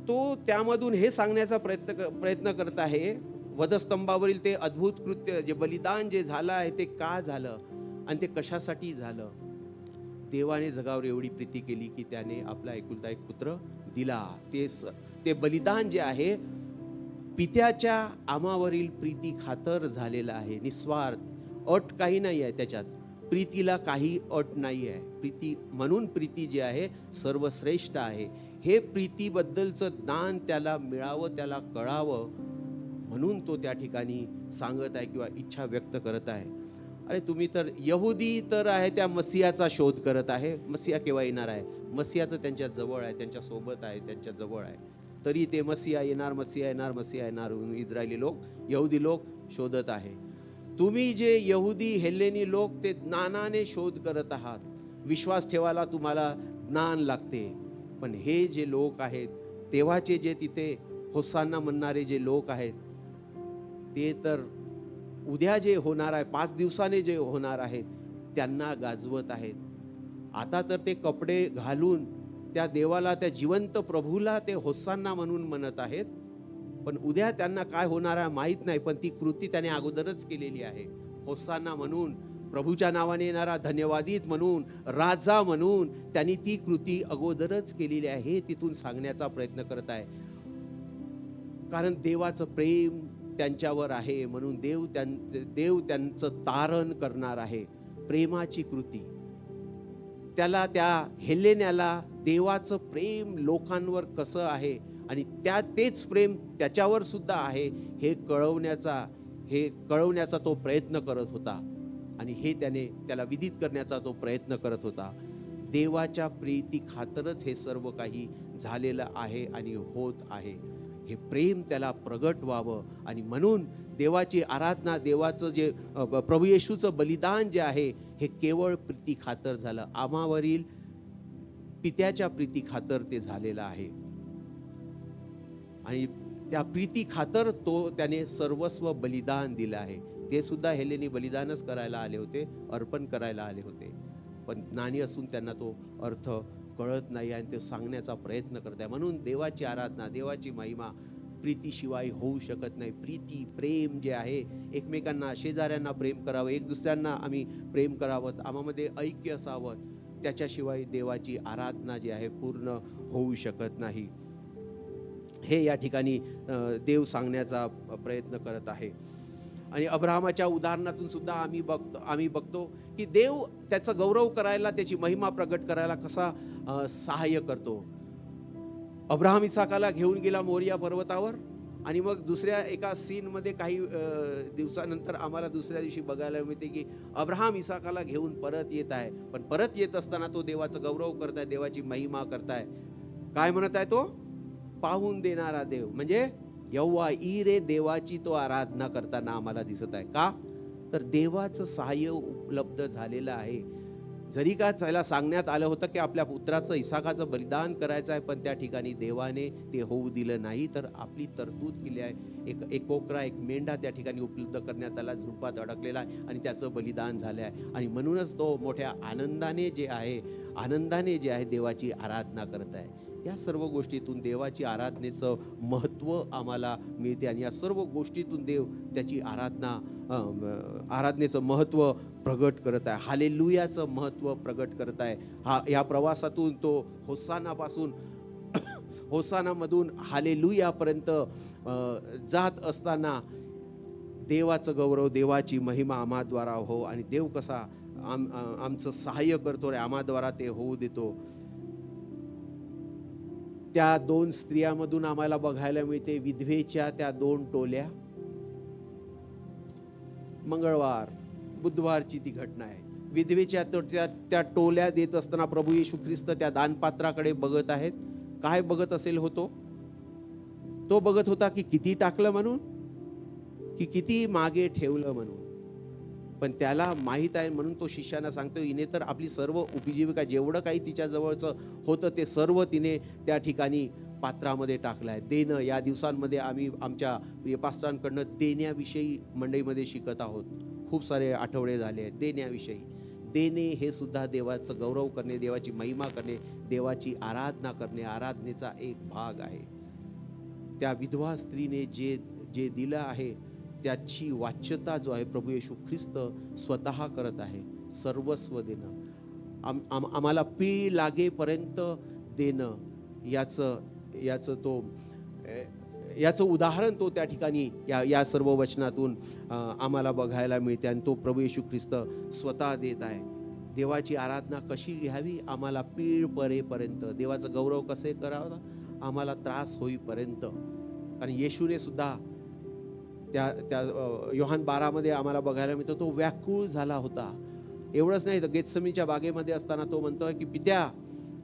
A: तो त्यामधून हे सांगण्याचा प्रयत्न करत आहे, वधस्तंभावरील ते अद्भुत कृत्य जे बलिदान जे झालं आहे ते का झालं आणि ते कशासाठी झालं. देवाने जगावर एवढी प्रीती केली की त्याने आपला एकुलता एक पुत्र दिला. ते बलिदान जे आहे पित्याच्या आमावरील प्रीती खातर झालेलं आहे, निस्वार्थ. अट काही नाही आहे त्याच्यात, प्रीतीला काही अट नाही आहे. प्रीती म्हणून प्रीती जी आहे सर्वश्रेष्ठ आहे. हे प्रीतीबद्दलचं ज्ञान त्याला मिळावं, त्याला कळावं म्हणून तो त्या ठिकाणी सांगत आहे किंवा इच्छा व्यक्त करत आहे. अरे तुम्ही तर यहुदी तर आहे त्या मसियाचा शोध करत आहे. मसिया केव्हा येणार आहे? मसिया तर त्यांच्या जवळ आहे, त्यांच्या सोबत आहे, त्यांच्या जवळ आहे. तरी ते मसिया येणार, मसिया येणार, मसिया येणार इस्रायली लोक, यहुदी लोक शोधत आहे. तुम्ही जे यहुदी हेलेनी लोक ते ज्ञानाने शोध करत आहात. विश्वास ठेवायला तुम्हाला ज्ञान लागते. पण हे जे लोक आहेत तेव्हाचे जे तिथे होसाना म्हणणारे जे लोक आहेत ते तर उद्या जे होणार आहे, 5 दिवसाने जे होणार आहेत त्यांना गाजवत आहेत. आता तर ते कपडे घालून त्या देवाला, त्या जिवंत प्रभूला ते होसाना म्हणून म्हणत आहेत. पण उद्या त्यांना काय होणार आहे माहीत नाही, पण ती कृती त्याने अगोदरच केलेली आहे. होसाना म्हणून, प्रभूच्या नावाने येणारा धन्यवादित म्हणून, राजा म्हणून त्यांनी ती कृती अगोदरच केलेली आहे. हे तिथून सांगण्याचा प्रयत्न करत आहे. कारण देवाचं प्रेम त्यांच्यावर आहे म्हणून देव त्यांचं तारण करणार आहे. प्रेमाची कृती, त्याला त्या हेलेन्याला देवाचं प्रेम लोकांवर कसं आहे आणि तेच प्रेम त्याच्यावर सुद्धा आहे हे कळवण्याचा तो प्रयत्न करत होता. आणि हे त्याला विदित करण्याचा तो प्रयत्न करत होता. देवाच्या प्रीती खातरच हे सर्व काही झालेलं आहे आणि होत आहे. हे प्रेम त्याला प्रगट व्हावं आणि म्हणून देवाची आराधना, देवाचं जे प्रभू येशूचं बलिदान जे आहे हे केवळ प्रीती खातर झालं. आम्हावरील पित्याच्या प्रीती खातर ते झालेलं आहे. आणि त्या प्रीती खातर त्याने सर्वस्व बलिदान दिलं आहे. ते सुद्धा हेलेनी बलिदानच करायला आले होते, अर्पण करायला आले होते. पण ज्ञानी असून त्यांना तो अर्थ कळत नाही आणि ते सांगण्याचा प्रयत्न करत आहे. म्हणून देवाची आराधना, देवाची महिमा प्रीतीशिवाय होऊ शकत नाही. प्रीती, प्रेम जे आहे, एकमेकांना, शेजाऱ्यांना प्रेम करावं, एक दुसऱ्यांना आम्ही प्रेम करावं, आम्हामध्ये ऐक्य असावं, त्याच्याशिवाय देवाची आराधना जी आहे पूर्ण होऊ शकत नाही. हे या ठिकाणी देव सांगण्याचा प्रयत्न करत आहे. आणि अब्राहमाच्या उदाहरणातून सुद्धा आम्ही बघतो की देव त्याचा गौरव करायला, त्याची महिमा प्रगट करायला कसा सहाय्य करतो. अब्राहम इसाकाला घेऊन गेला मोरिया पर्वतावर आणि मग दुसऱ्या एका सीनमध्ये काही दिवसानंतर आम्हाला दुसऱ्या दिवशी बघायला मिळते की अब्राहम इसाकाला घेऊन परत येत आहे. पण परत येत असताना तो देवाचा गौरव करताय, देवाची महिमा करताय. काय म्हणत आहे तो? पाहून देणारा देव, म्हणजे यहोवा ईरे देवाची तो आराधना करताना आम्हाला दिसत आहे. का? तर देवाचं सहाय्य उपलब्ध झालेलं आहे. जरी का त्याला सांगण्यात आलं होतं की आपल्या पुत्राचं इसाकाचं बलिदान करायचं आहे, पण त्या ठिकाणी देवाने ते होऊ दिलं नाही. तर आपली तरतूद केली आहे. एक कोकरा, एक मेंढा त्या ठिकाणी उपलब्ध करण्यात आला, झुडपात अडकलेला आहे आणि त्याचं बलिदान झालं आहे. आणि म्हणूनच तो मोठ्या आनंदाने जे आहे देवाची आराधना करत आहे. या सर्व गोष्टीतून देवाची आराधनेचं महत्त्व आम्हाला मिळते आणि या सर्व गोष्टीतून देव त्याची आराधनेचं महत्त्व प्रगट करत आहे. हालेलुयाचं महत्त्व प्रगट करत आहे. या प्रवासातून तो होसानामधून हालेलुयापर्यंत जात असताना देवाचं गौरव, देवाची महिमा आम्हाद्वारा हो आणि देव कसा आमचं सहाय्य करतो रे, आम्हाद्वारा ते होऊ देतो. त्या 2 स्त्रियामधून आम्हाला बघायला मिळते विधवेच्या त्या 2 टोल्या. मंगळवार बुधवारची ती घटना आहे. विधवेच्या त्या टोल्या देत असताना प्रभू येशू ख्रिस्त त्या दानपात्राकडे बघत आहेत. काय बघत असेल होतो? तो बघत होता की किती टाकलं म्हणून, की किती मागे ठेवलं म्हणून. पण त्याला माहित आहे म्हणून तो शिष्याना सांगतो, हिने तर आपली सर्व उपजीविका, जेवढं काही तिच्या जवळचं होतं ते सर्व तिने त्या ठिकाणी पात्रामध्ये टाकलं आहे. देणं, या दिवसांमध्ये आम्ही आमच्या प्रियपास्टरांकडनं देण्याविषयी मंडईमध्ये शिकत आहोत. खूप सारे आठवडे झाले आहेत देण्याविषयी. देणे हे सुद्धा देवाचं गौरव करणे, देवाची महिमा करणे, देवाची आराधना करणे, आराधनेचा एक भाग आहे. त्या विधवा स्त्रीने जे दिलं आहे त्याची वाच्यता जो आहे प्रभू येशू ख्रिस्त स्वतः करत आहे. सर्वस्व देणं, आम्हाला पीळ लागेपर्यंत देणं, याचं उदाहरण तो त्या ठिकाणी या सर्व वचनातून आम्हाला बघायला मिळते. आणि तो प्रभू येशू ख्रिस्त स्वतः देत आहे. देवाची आराधना कशी घ्यावी, आम्हाला पीळ परेपर्यंत, देवाचं गौरव कसे करावं, आम्हाला त्रास होईपर्यंत. कारण येशूने सुद्धा त्या योहान 12 मध्ये आम्हाला बघायला मिळतं, तो व्याकुळ झाला होता. एवढंच नाही तर गेत्समनीच्या बागेमध्ये असताना तो म्हणतोय की पित्या,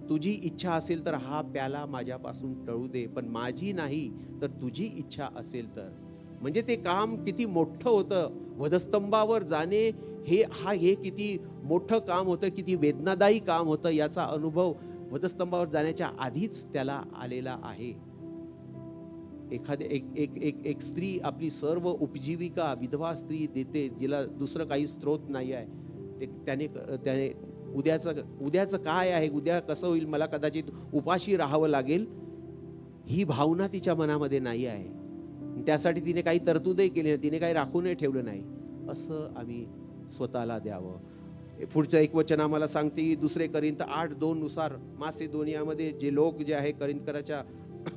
A: तुझी इच्छा असेल तर हा प्याला माझ्यापासून टळू दे, पण माझी नाही तर तुझी इच्छा असेल तर. म्हणजे ते काम किती मोठं होतं. वधस्तंभावर जाणे हे किती मोठं काम होतं, किती वेदनादायी काम होतं, याचा अनुभव वधस्तंभावर जाण्याच्या आधीच त्याला आलेला आहे. एक स्त्री आपली सर्व उपजीविका विधवा स्त्री देते, जिला दुसरं काही स्रोत नाही आहे. त्याने उद्याचं काय आहे, उद्या कसं होईल, मला कदाचित उपाशी राहावं लागेल, ही भावना तिच्या मनामध्ये नाही आहे. त्यासाठी तिने काही तरतूदही केली नाही, तिने काही राखूनही ठेवलं नाही. असं आम्ही स्वतःला द्यावं. पुढचं एक वचन आम्हाला सांगते की 2 कोरिंथ 8:2 नुसार मासेदोनियामध्ये जे लोक जे आहे, कोरिंथकराच्या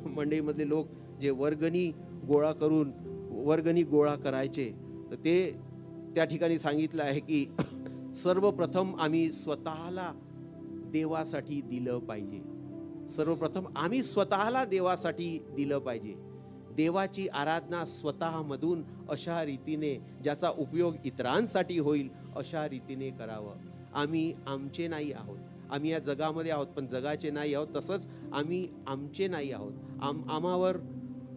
A: मंडळीमधले लोक जे वर्गणी गोळा करायचे, तर ते त्या ठिकाणी सांगितलं आहे की सर्वप्रथम आम्ही स्वतःला देवासाठी दिलं पाहिजे. सर्वप्रथम आम्ही स्वतःला देवासाठी दिलं पाहिजे. देवाची आराधना स्वतःमधून अशा रीतीने, ज्याचा उपयोग इतरांसाठी होईल अशा रीतीने करावं. आम्ही आमचे नाही आहोत, आम्ही या जगामध्ये आहोत पण जगाचे नाही आहोत. तसंच आम्ही आमचे नाही आहोत, आम्हावर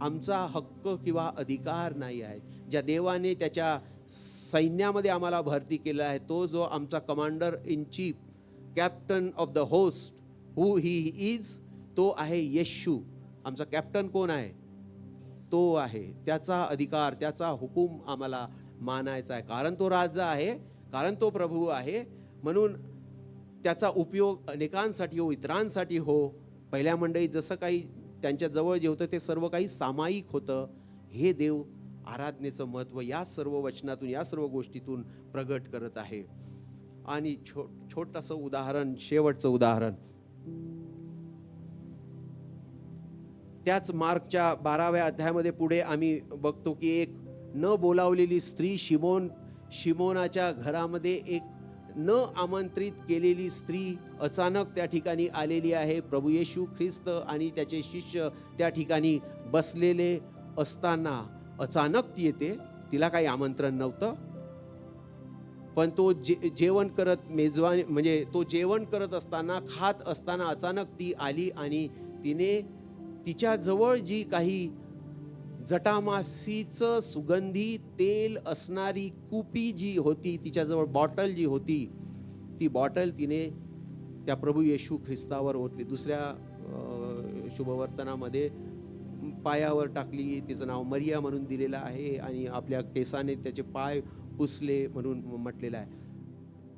A: आमचा हक्क किंवा अधिकार नाही आहे. ज्या देवाने त्याच्या सैन्यामध्ये आम्हाला भरती केलं आहे, तो जो आमचा commander in chief, captain of the host, who he is, तो आहे येशू. आमचा कॅप्टन कोण आहे? तो आहे. त्याचा अधिकार, त्याचा हुकूम आम्हाला मानायचा आहे. कारण तो राजा आहे, कारण तो प्रभू आहे. म्हणून त्याचा उपयोग अनेकांसाठी हो, इतरांसाठी हो. पहिल्या मंडळीत जसं काही त्यांच्या जवळ जे होतं ते सर्व काही सामायिक होतं. हे देव आराधनेचं महत्त्व या सर्व वचनातून, या सर्व गोष्टीतून प्रगट करत आहे. आणि छोटंसं उदाहरण, शेवटचं उदाहरण, त्याच मार्कच्या 12व्या अध्यायामध्ये पुढे आम्ही बघतो की एक न बोलावलेली स्त्री, शिमोनाच्या घरामध्ये एक न आमंत्रित केलेली स्त्री अचानक त्या ठिकाणी आलेली आहे. प्रभू येशू ख्रिस्त आणि त्याचे शिष्य त्या ठिकाणी बसलेले असताना अचानक ती येते. तिला काही आमंत्रण नव्हतं, पण तो जेवण करत, मेजवानी म्हणजे तो जेवण करत असताना, खात असताना अचानक ती आली आणि तिने तिच्या जवळ जी काही जटामासीचं सुगंधी तेल असणारी कुपी जी होती, तिच्याजवळ बॉटल जी होती, ती बॉटल तिने त्या प्रभू येशू ख्रिस्तावर ओतली. दुसऱ्या शुभवर्तनामध्ये पायावर टाकली. तिचं नाव मरिया म्हणून दिलेलं आहे आणि आपल्या केसाने त्याचे पाय पुसले म्हणून म्हटलेलं आहे.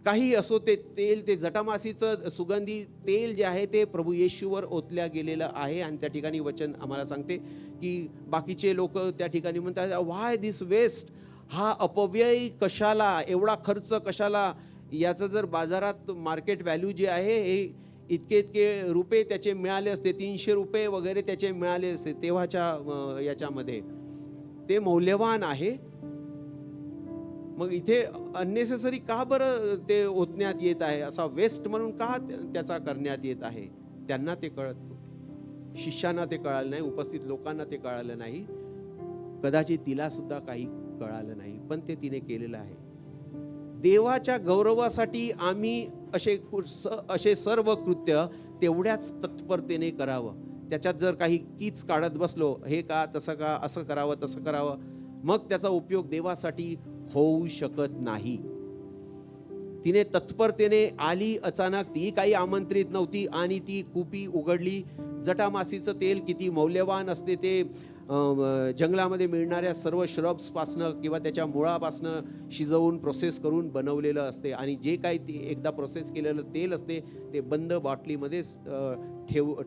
A: काही असो, ते तेल, ते जटामासीचं सुगंधी तेल जे आहे ते प्रभू येशूवर ओतल्या गेलेलं आहे. आणि त्या ठिकाणी वचन आम्हाला सांगते की बाकीचे लोक त्या ठिकाणी म्हणतात, व्हाय दिस वेस्ट, हा अपव्यय कशाला, एवढा खर्च कशाला, याचं जर बाजारात मार्केट व्हॅल्यू जे आहे हे इतके इतके रुपये त्याचे मिळाले असते, 300 रुपये वगैरे त्याचे मिळाले असते तेव्हाच्या याच्यामध्ये, ते मौल्यवान आहे. मग इथे अननेसेसरी का बरं ते ओतण्यात येत आहे, असा वेस्ट म्हणून का त्याचा करण्यात येत आहे? त्यांना ते कळत नव्हते, शिष्यांना ते कळालं नाही, उपस्थित लोकांना ते कळालं नाही, कदाचित तिला सुद्धा काही कळालं नाही, पण ते तिने केलेलं आहे. देवाच्या गौरवासाठी आम्ही असे सर्व कृत्य तेवढ्याच तत्परतेने करावं. त्याच्यात जर काही कीच काढत बसलो, हे का, तसं का, असं करावं, तसं करावं, मग त्याचा उपयोग देवासाठी होऊ शकत नाही. तिने तत्परतेने आली, अचानक, ती काही आमंत्रित नव्हती आणि ती कुपी उघडली. जटामासीचं तेल किती मौल्यवान असते, ते जंगलामध्ये मिळणाऱ्या सर्व श्रब्सपासनं किंवा त्याच्या मुळापासनं शिजवून प्रोसेस करून बनवलेलं असते. आणि जे काही ते एकदा प्रोसेस केलेलं तेल असते ते बंद बाटलीमध्ये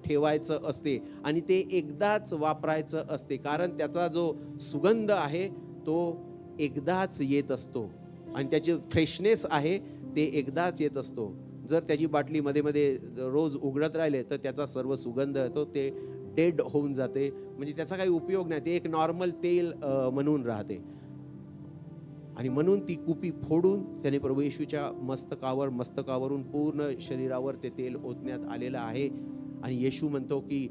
A: ठेवायचं असते आणि ते एकदाच वापरायचं असते, कारण त्याचा जो सुगंध आहे तो एकदाच येत असतो आणि त्याची फ्रेशनेस आहे ते एकदाच येत असतो. जर त्याची बाटली मध्ये मध्ये रोज उघडत राहिले तर त्याचा सर्व सुगंध तो ते डेड होऊन जाते, म्हणजे त्याचा काही उपयोग नाही, ते एक नॉर्मल तेल म्हणून राहते. आणि म्हणून ती कुपी फोडून त्याने प्रभू येशूच्या मस्तकावरून पूर्ण शरीरावर ते तेल ओतण्यात आलेलं आहे. आणि येशू म्हणतो की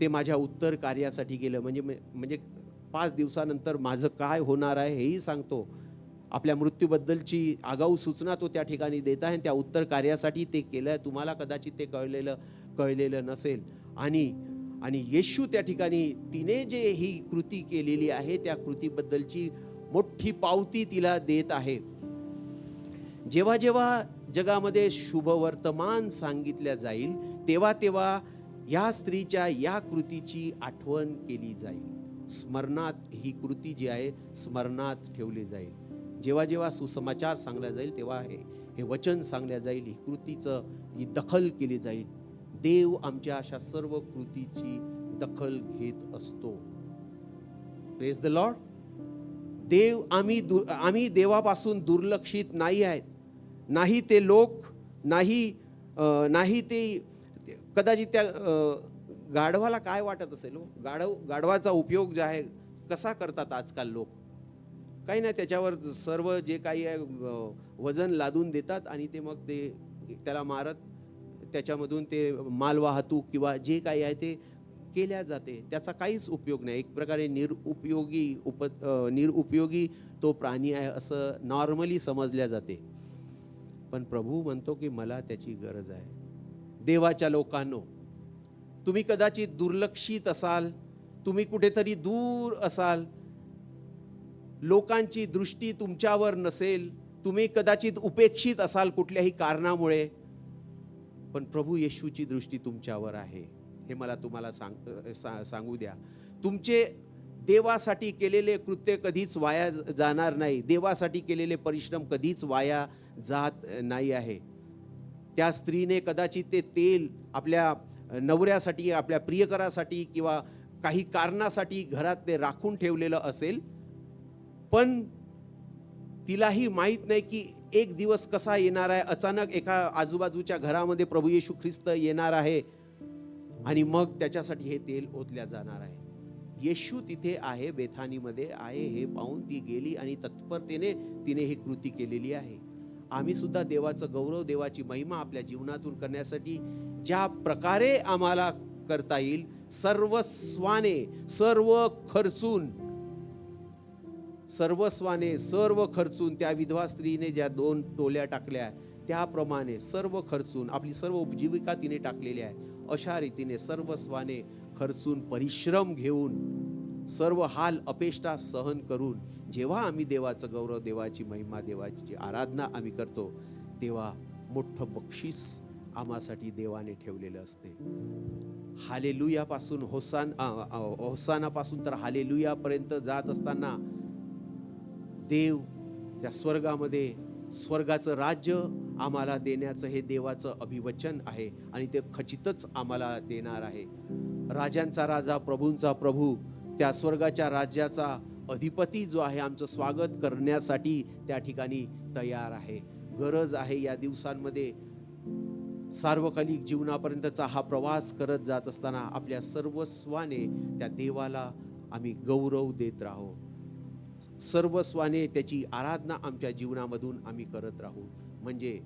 A: ते माझ्या उत्तर कार्यासाठी गेलं, म्हणजे 5 दिवसानंतर माझं काय होणार आहे हेही सांगतो. आपल्या मृत्यूबद्दलची आगाऊ सूचना तो त्या ठिकाणी देत आहे. त्या उत्तर कार्यासाठी ते केलं. तुम्हाला कदाचित ते कळलेलं नसेल. आणि येशू त्या ठिकाणी तिने जे ही कृती केलेली आहे त्या कृतीबद्दलची मोठी पावती तिला देत आहे. जेव्हा जेव्हा जगामध्ये शुभवर्तमान सांगितल्या जाईल तेव्हा तेव्हा या स्त्रीच्या या कृतीची आठवण केली जाईल. स्मरणात ही कृती जी आहे स्मरणात ठेवली जाईल. जेव्हा जेव्हा सुसमाचार सांगला जाईल तेव्हा हे वचन सांगल्या जाईल, ही कृतीचं ही दखल केली जाईल. देव आमच्या अशा सर्व कृतीची दखल घेत असतो. Praise the Lord. देव आम्ही देवापासून दुर्लक्षित नाही आहेत. नाही ते लोक, नाही ते कदाचित त्या गाढवाला काय वाटत असेल, गाढवाचा उपयोग जो आहे कसा करतात आजकाल लोक, काही नाही, त्याच्यावर सर्व जे काही आहे वजन लादून देतात आणि ते मग ते त्याला मारत त्याच्यामधून ते मालवाहतूक किंवा जे काही आहे ते केल्या जाते. त्याचा काहीच उपयोग नाही. एक प्रकारे निरुपयोगी तो प्राणी आहे असं नॉर्मली समजल्या जाते. पण प्रभू म्हणतो की मला त्याची गरज आहे. देवाच्या लोकांनो, तुम्ही कदाचित दुर्लक्षित असाल, तुम्ही कुठेतरी दूर असाल, लोकांची दृष्टी तुमच्यावर नसेल, तुम्ही कदाचित उपेक्षित असाल कुठल्याही कारणामुळे, पण प्रभू येशूची दृष्टी तुमच्यावर आहे. हे मला तुम्हाला सांगू द्या. तुमचे देवासाठी केलेले कृत्य कधीच वाया जाणार नाही. देवासाठी केलेले परिश्रम कधीच वाया जात नाही आहे. त्या स्त्रीने कदाचित ते तेल आपल्या नवऱ्यासाठी, आपल्या प्रियकरासाठी किंवा काही कारणासाठी घरात ते राखून ठेवलेलं असेल, पण तिलाही माहीत नाही की एक दिवस कसा येणार आहे. अचानक एका आजूबाजूच्या घरामध्ये प्रभू येशू ख्रिस्त येणार आहे आणि मग त्याच्यासाठी हे तेल ओतल्या जाणार आहे. येशू तिथे आहे, बेथानीमध्ये आहे, हे पाहून ती गेली आणि तत्परतेने तिने ही कृती केलेली आहे. आम्ही सुद्धा देवाचं गौरव, देवाची महिमा आपल्या जीवनातून करण्यासाठी ज्या प्रकारे आम्हाला करता येईल, सर्व खर्चून त्या विधवा स्त्रीने ज्या 2 टोल्या टाकल्या त्याप्रमाणे सर्व खर्चून, आपली सर्व उपजीविका तिने टाकलेली आहे, अशा रीतीने सर्वस्वाने खर्चून परिश्रम घेऊन सर्व हाल अपेष्टा सहन करून जेव्हा आम्ही देवाचं गौरव, देवाची महिमा, देवाची आराधना आम्ही करतो, तेव्हा मोठं बक्षीस आम्हासाठी देवाने ठेवलेलं असते. हालेलुयापासून होसानापासून तर हालेलुयापर्यंत जात असताना देव त्या स्वर्गामध्ये स्वर्गाचं राज्य आम्हाला देण्याचं हे देवाचं अभिवचन आहे आणि ते खचितच आम्हाला देणार आहे. राजांचा राजा, प्रभूंचा प्रभू, त्या स्वर्गाच्या राज्याचा अधिपती जो आहे, आमचं स्वागत करण्यासाठी त्या ठिकाणी तयार आहे. गरज आहे या दिवसांमध्ये सार्वकालिक जीवनापर्यंतचा हा प्रवास करत जात असताना आपल्या सर्वस्वाने त्या देवाला आम्ही गौरव देत राहू, सर्वस्वाने त्याची आराधना आमच्या जीवनामधून आम्ही करत राहू, म्हणजे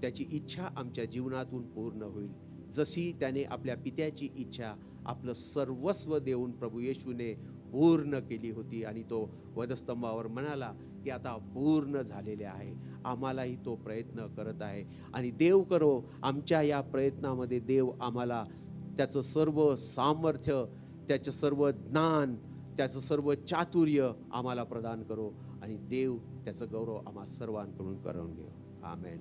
A: त्याची इच्छा आमच्या जीवनातून पूर्ण होईल. जशी त्याने आपल्या पित्याची इच्छा आपलं सर्वस्व देऊन प्रभू येशूने पूर्ण केली होती आणि तो वधस्तंभावर म्हणाला की आता पूर्ण झालेले आहे. आम्हालाही तो प्रयत्न करत आहे आणि देव करो आमच्या या प्रयत्नामध्ये देव आम्हाला त्याचं सर्व सामर्थ्य, त्याचं सर्व ज्ञान, त्याचं सर्व चातुर्य आम्हाला प्रदान करो आणि देव त्याचं गौरव आम्हा सर्वांकडून करून घेऊ. आमेन.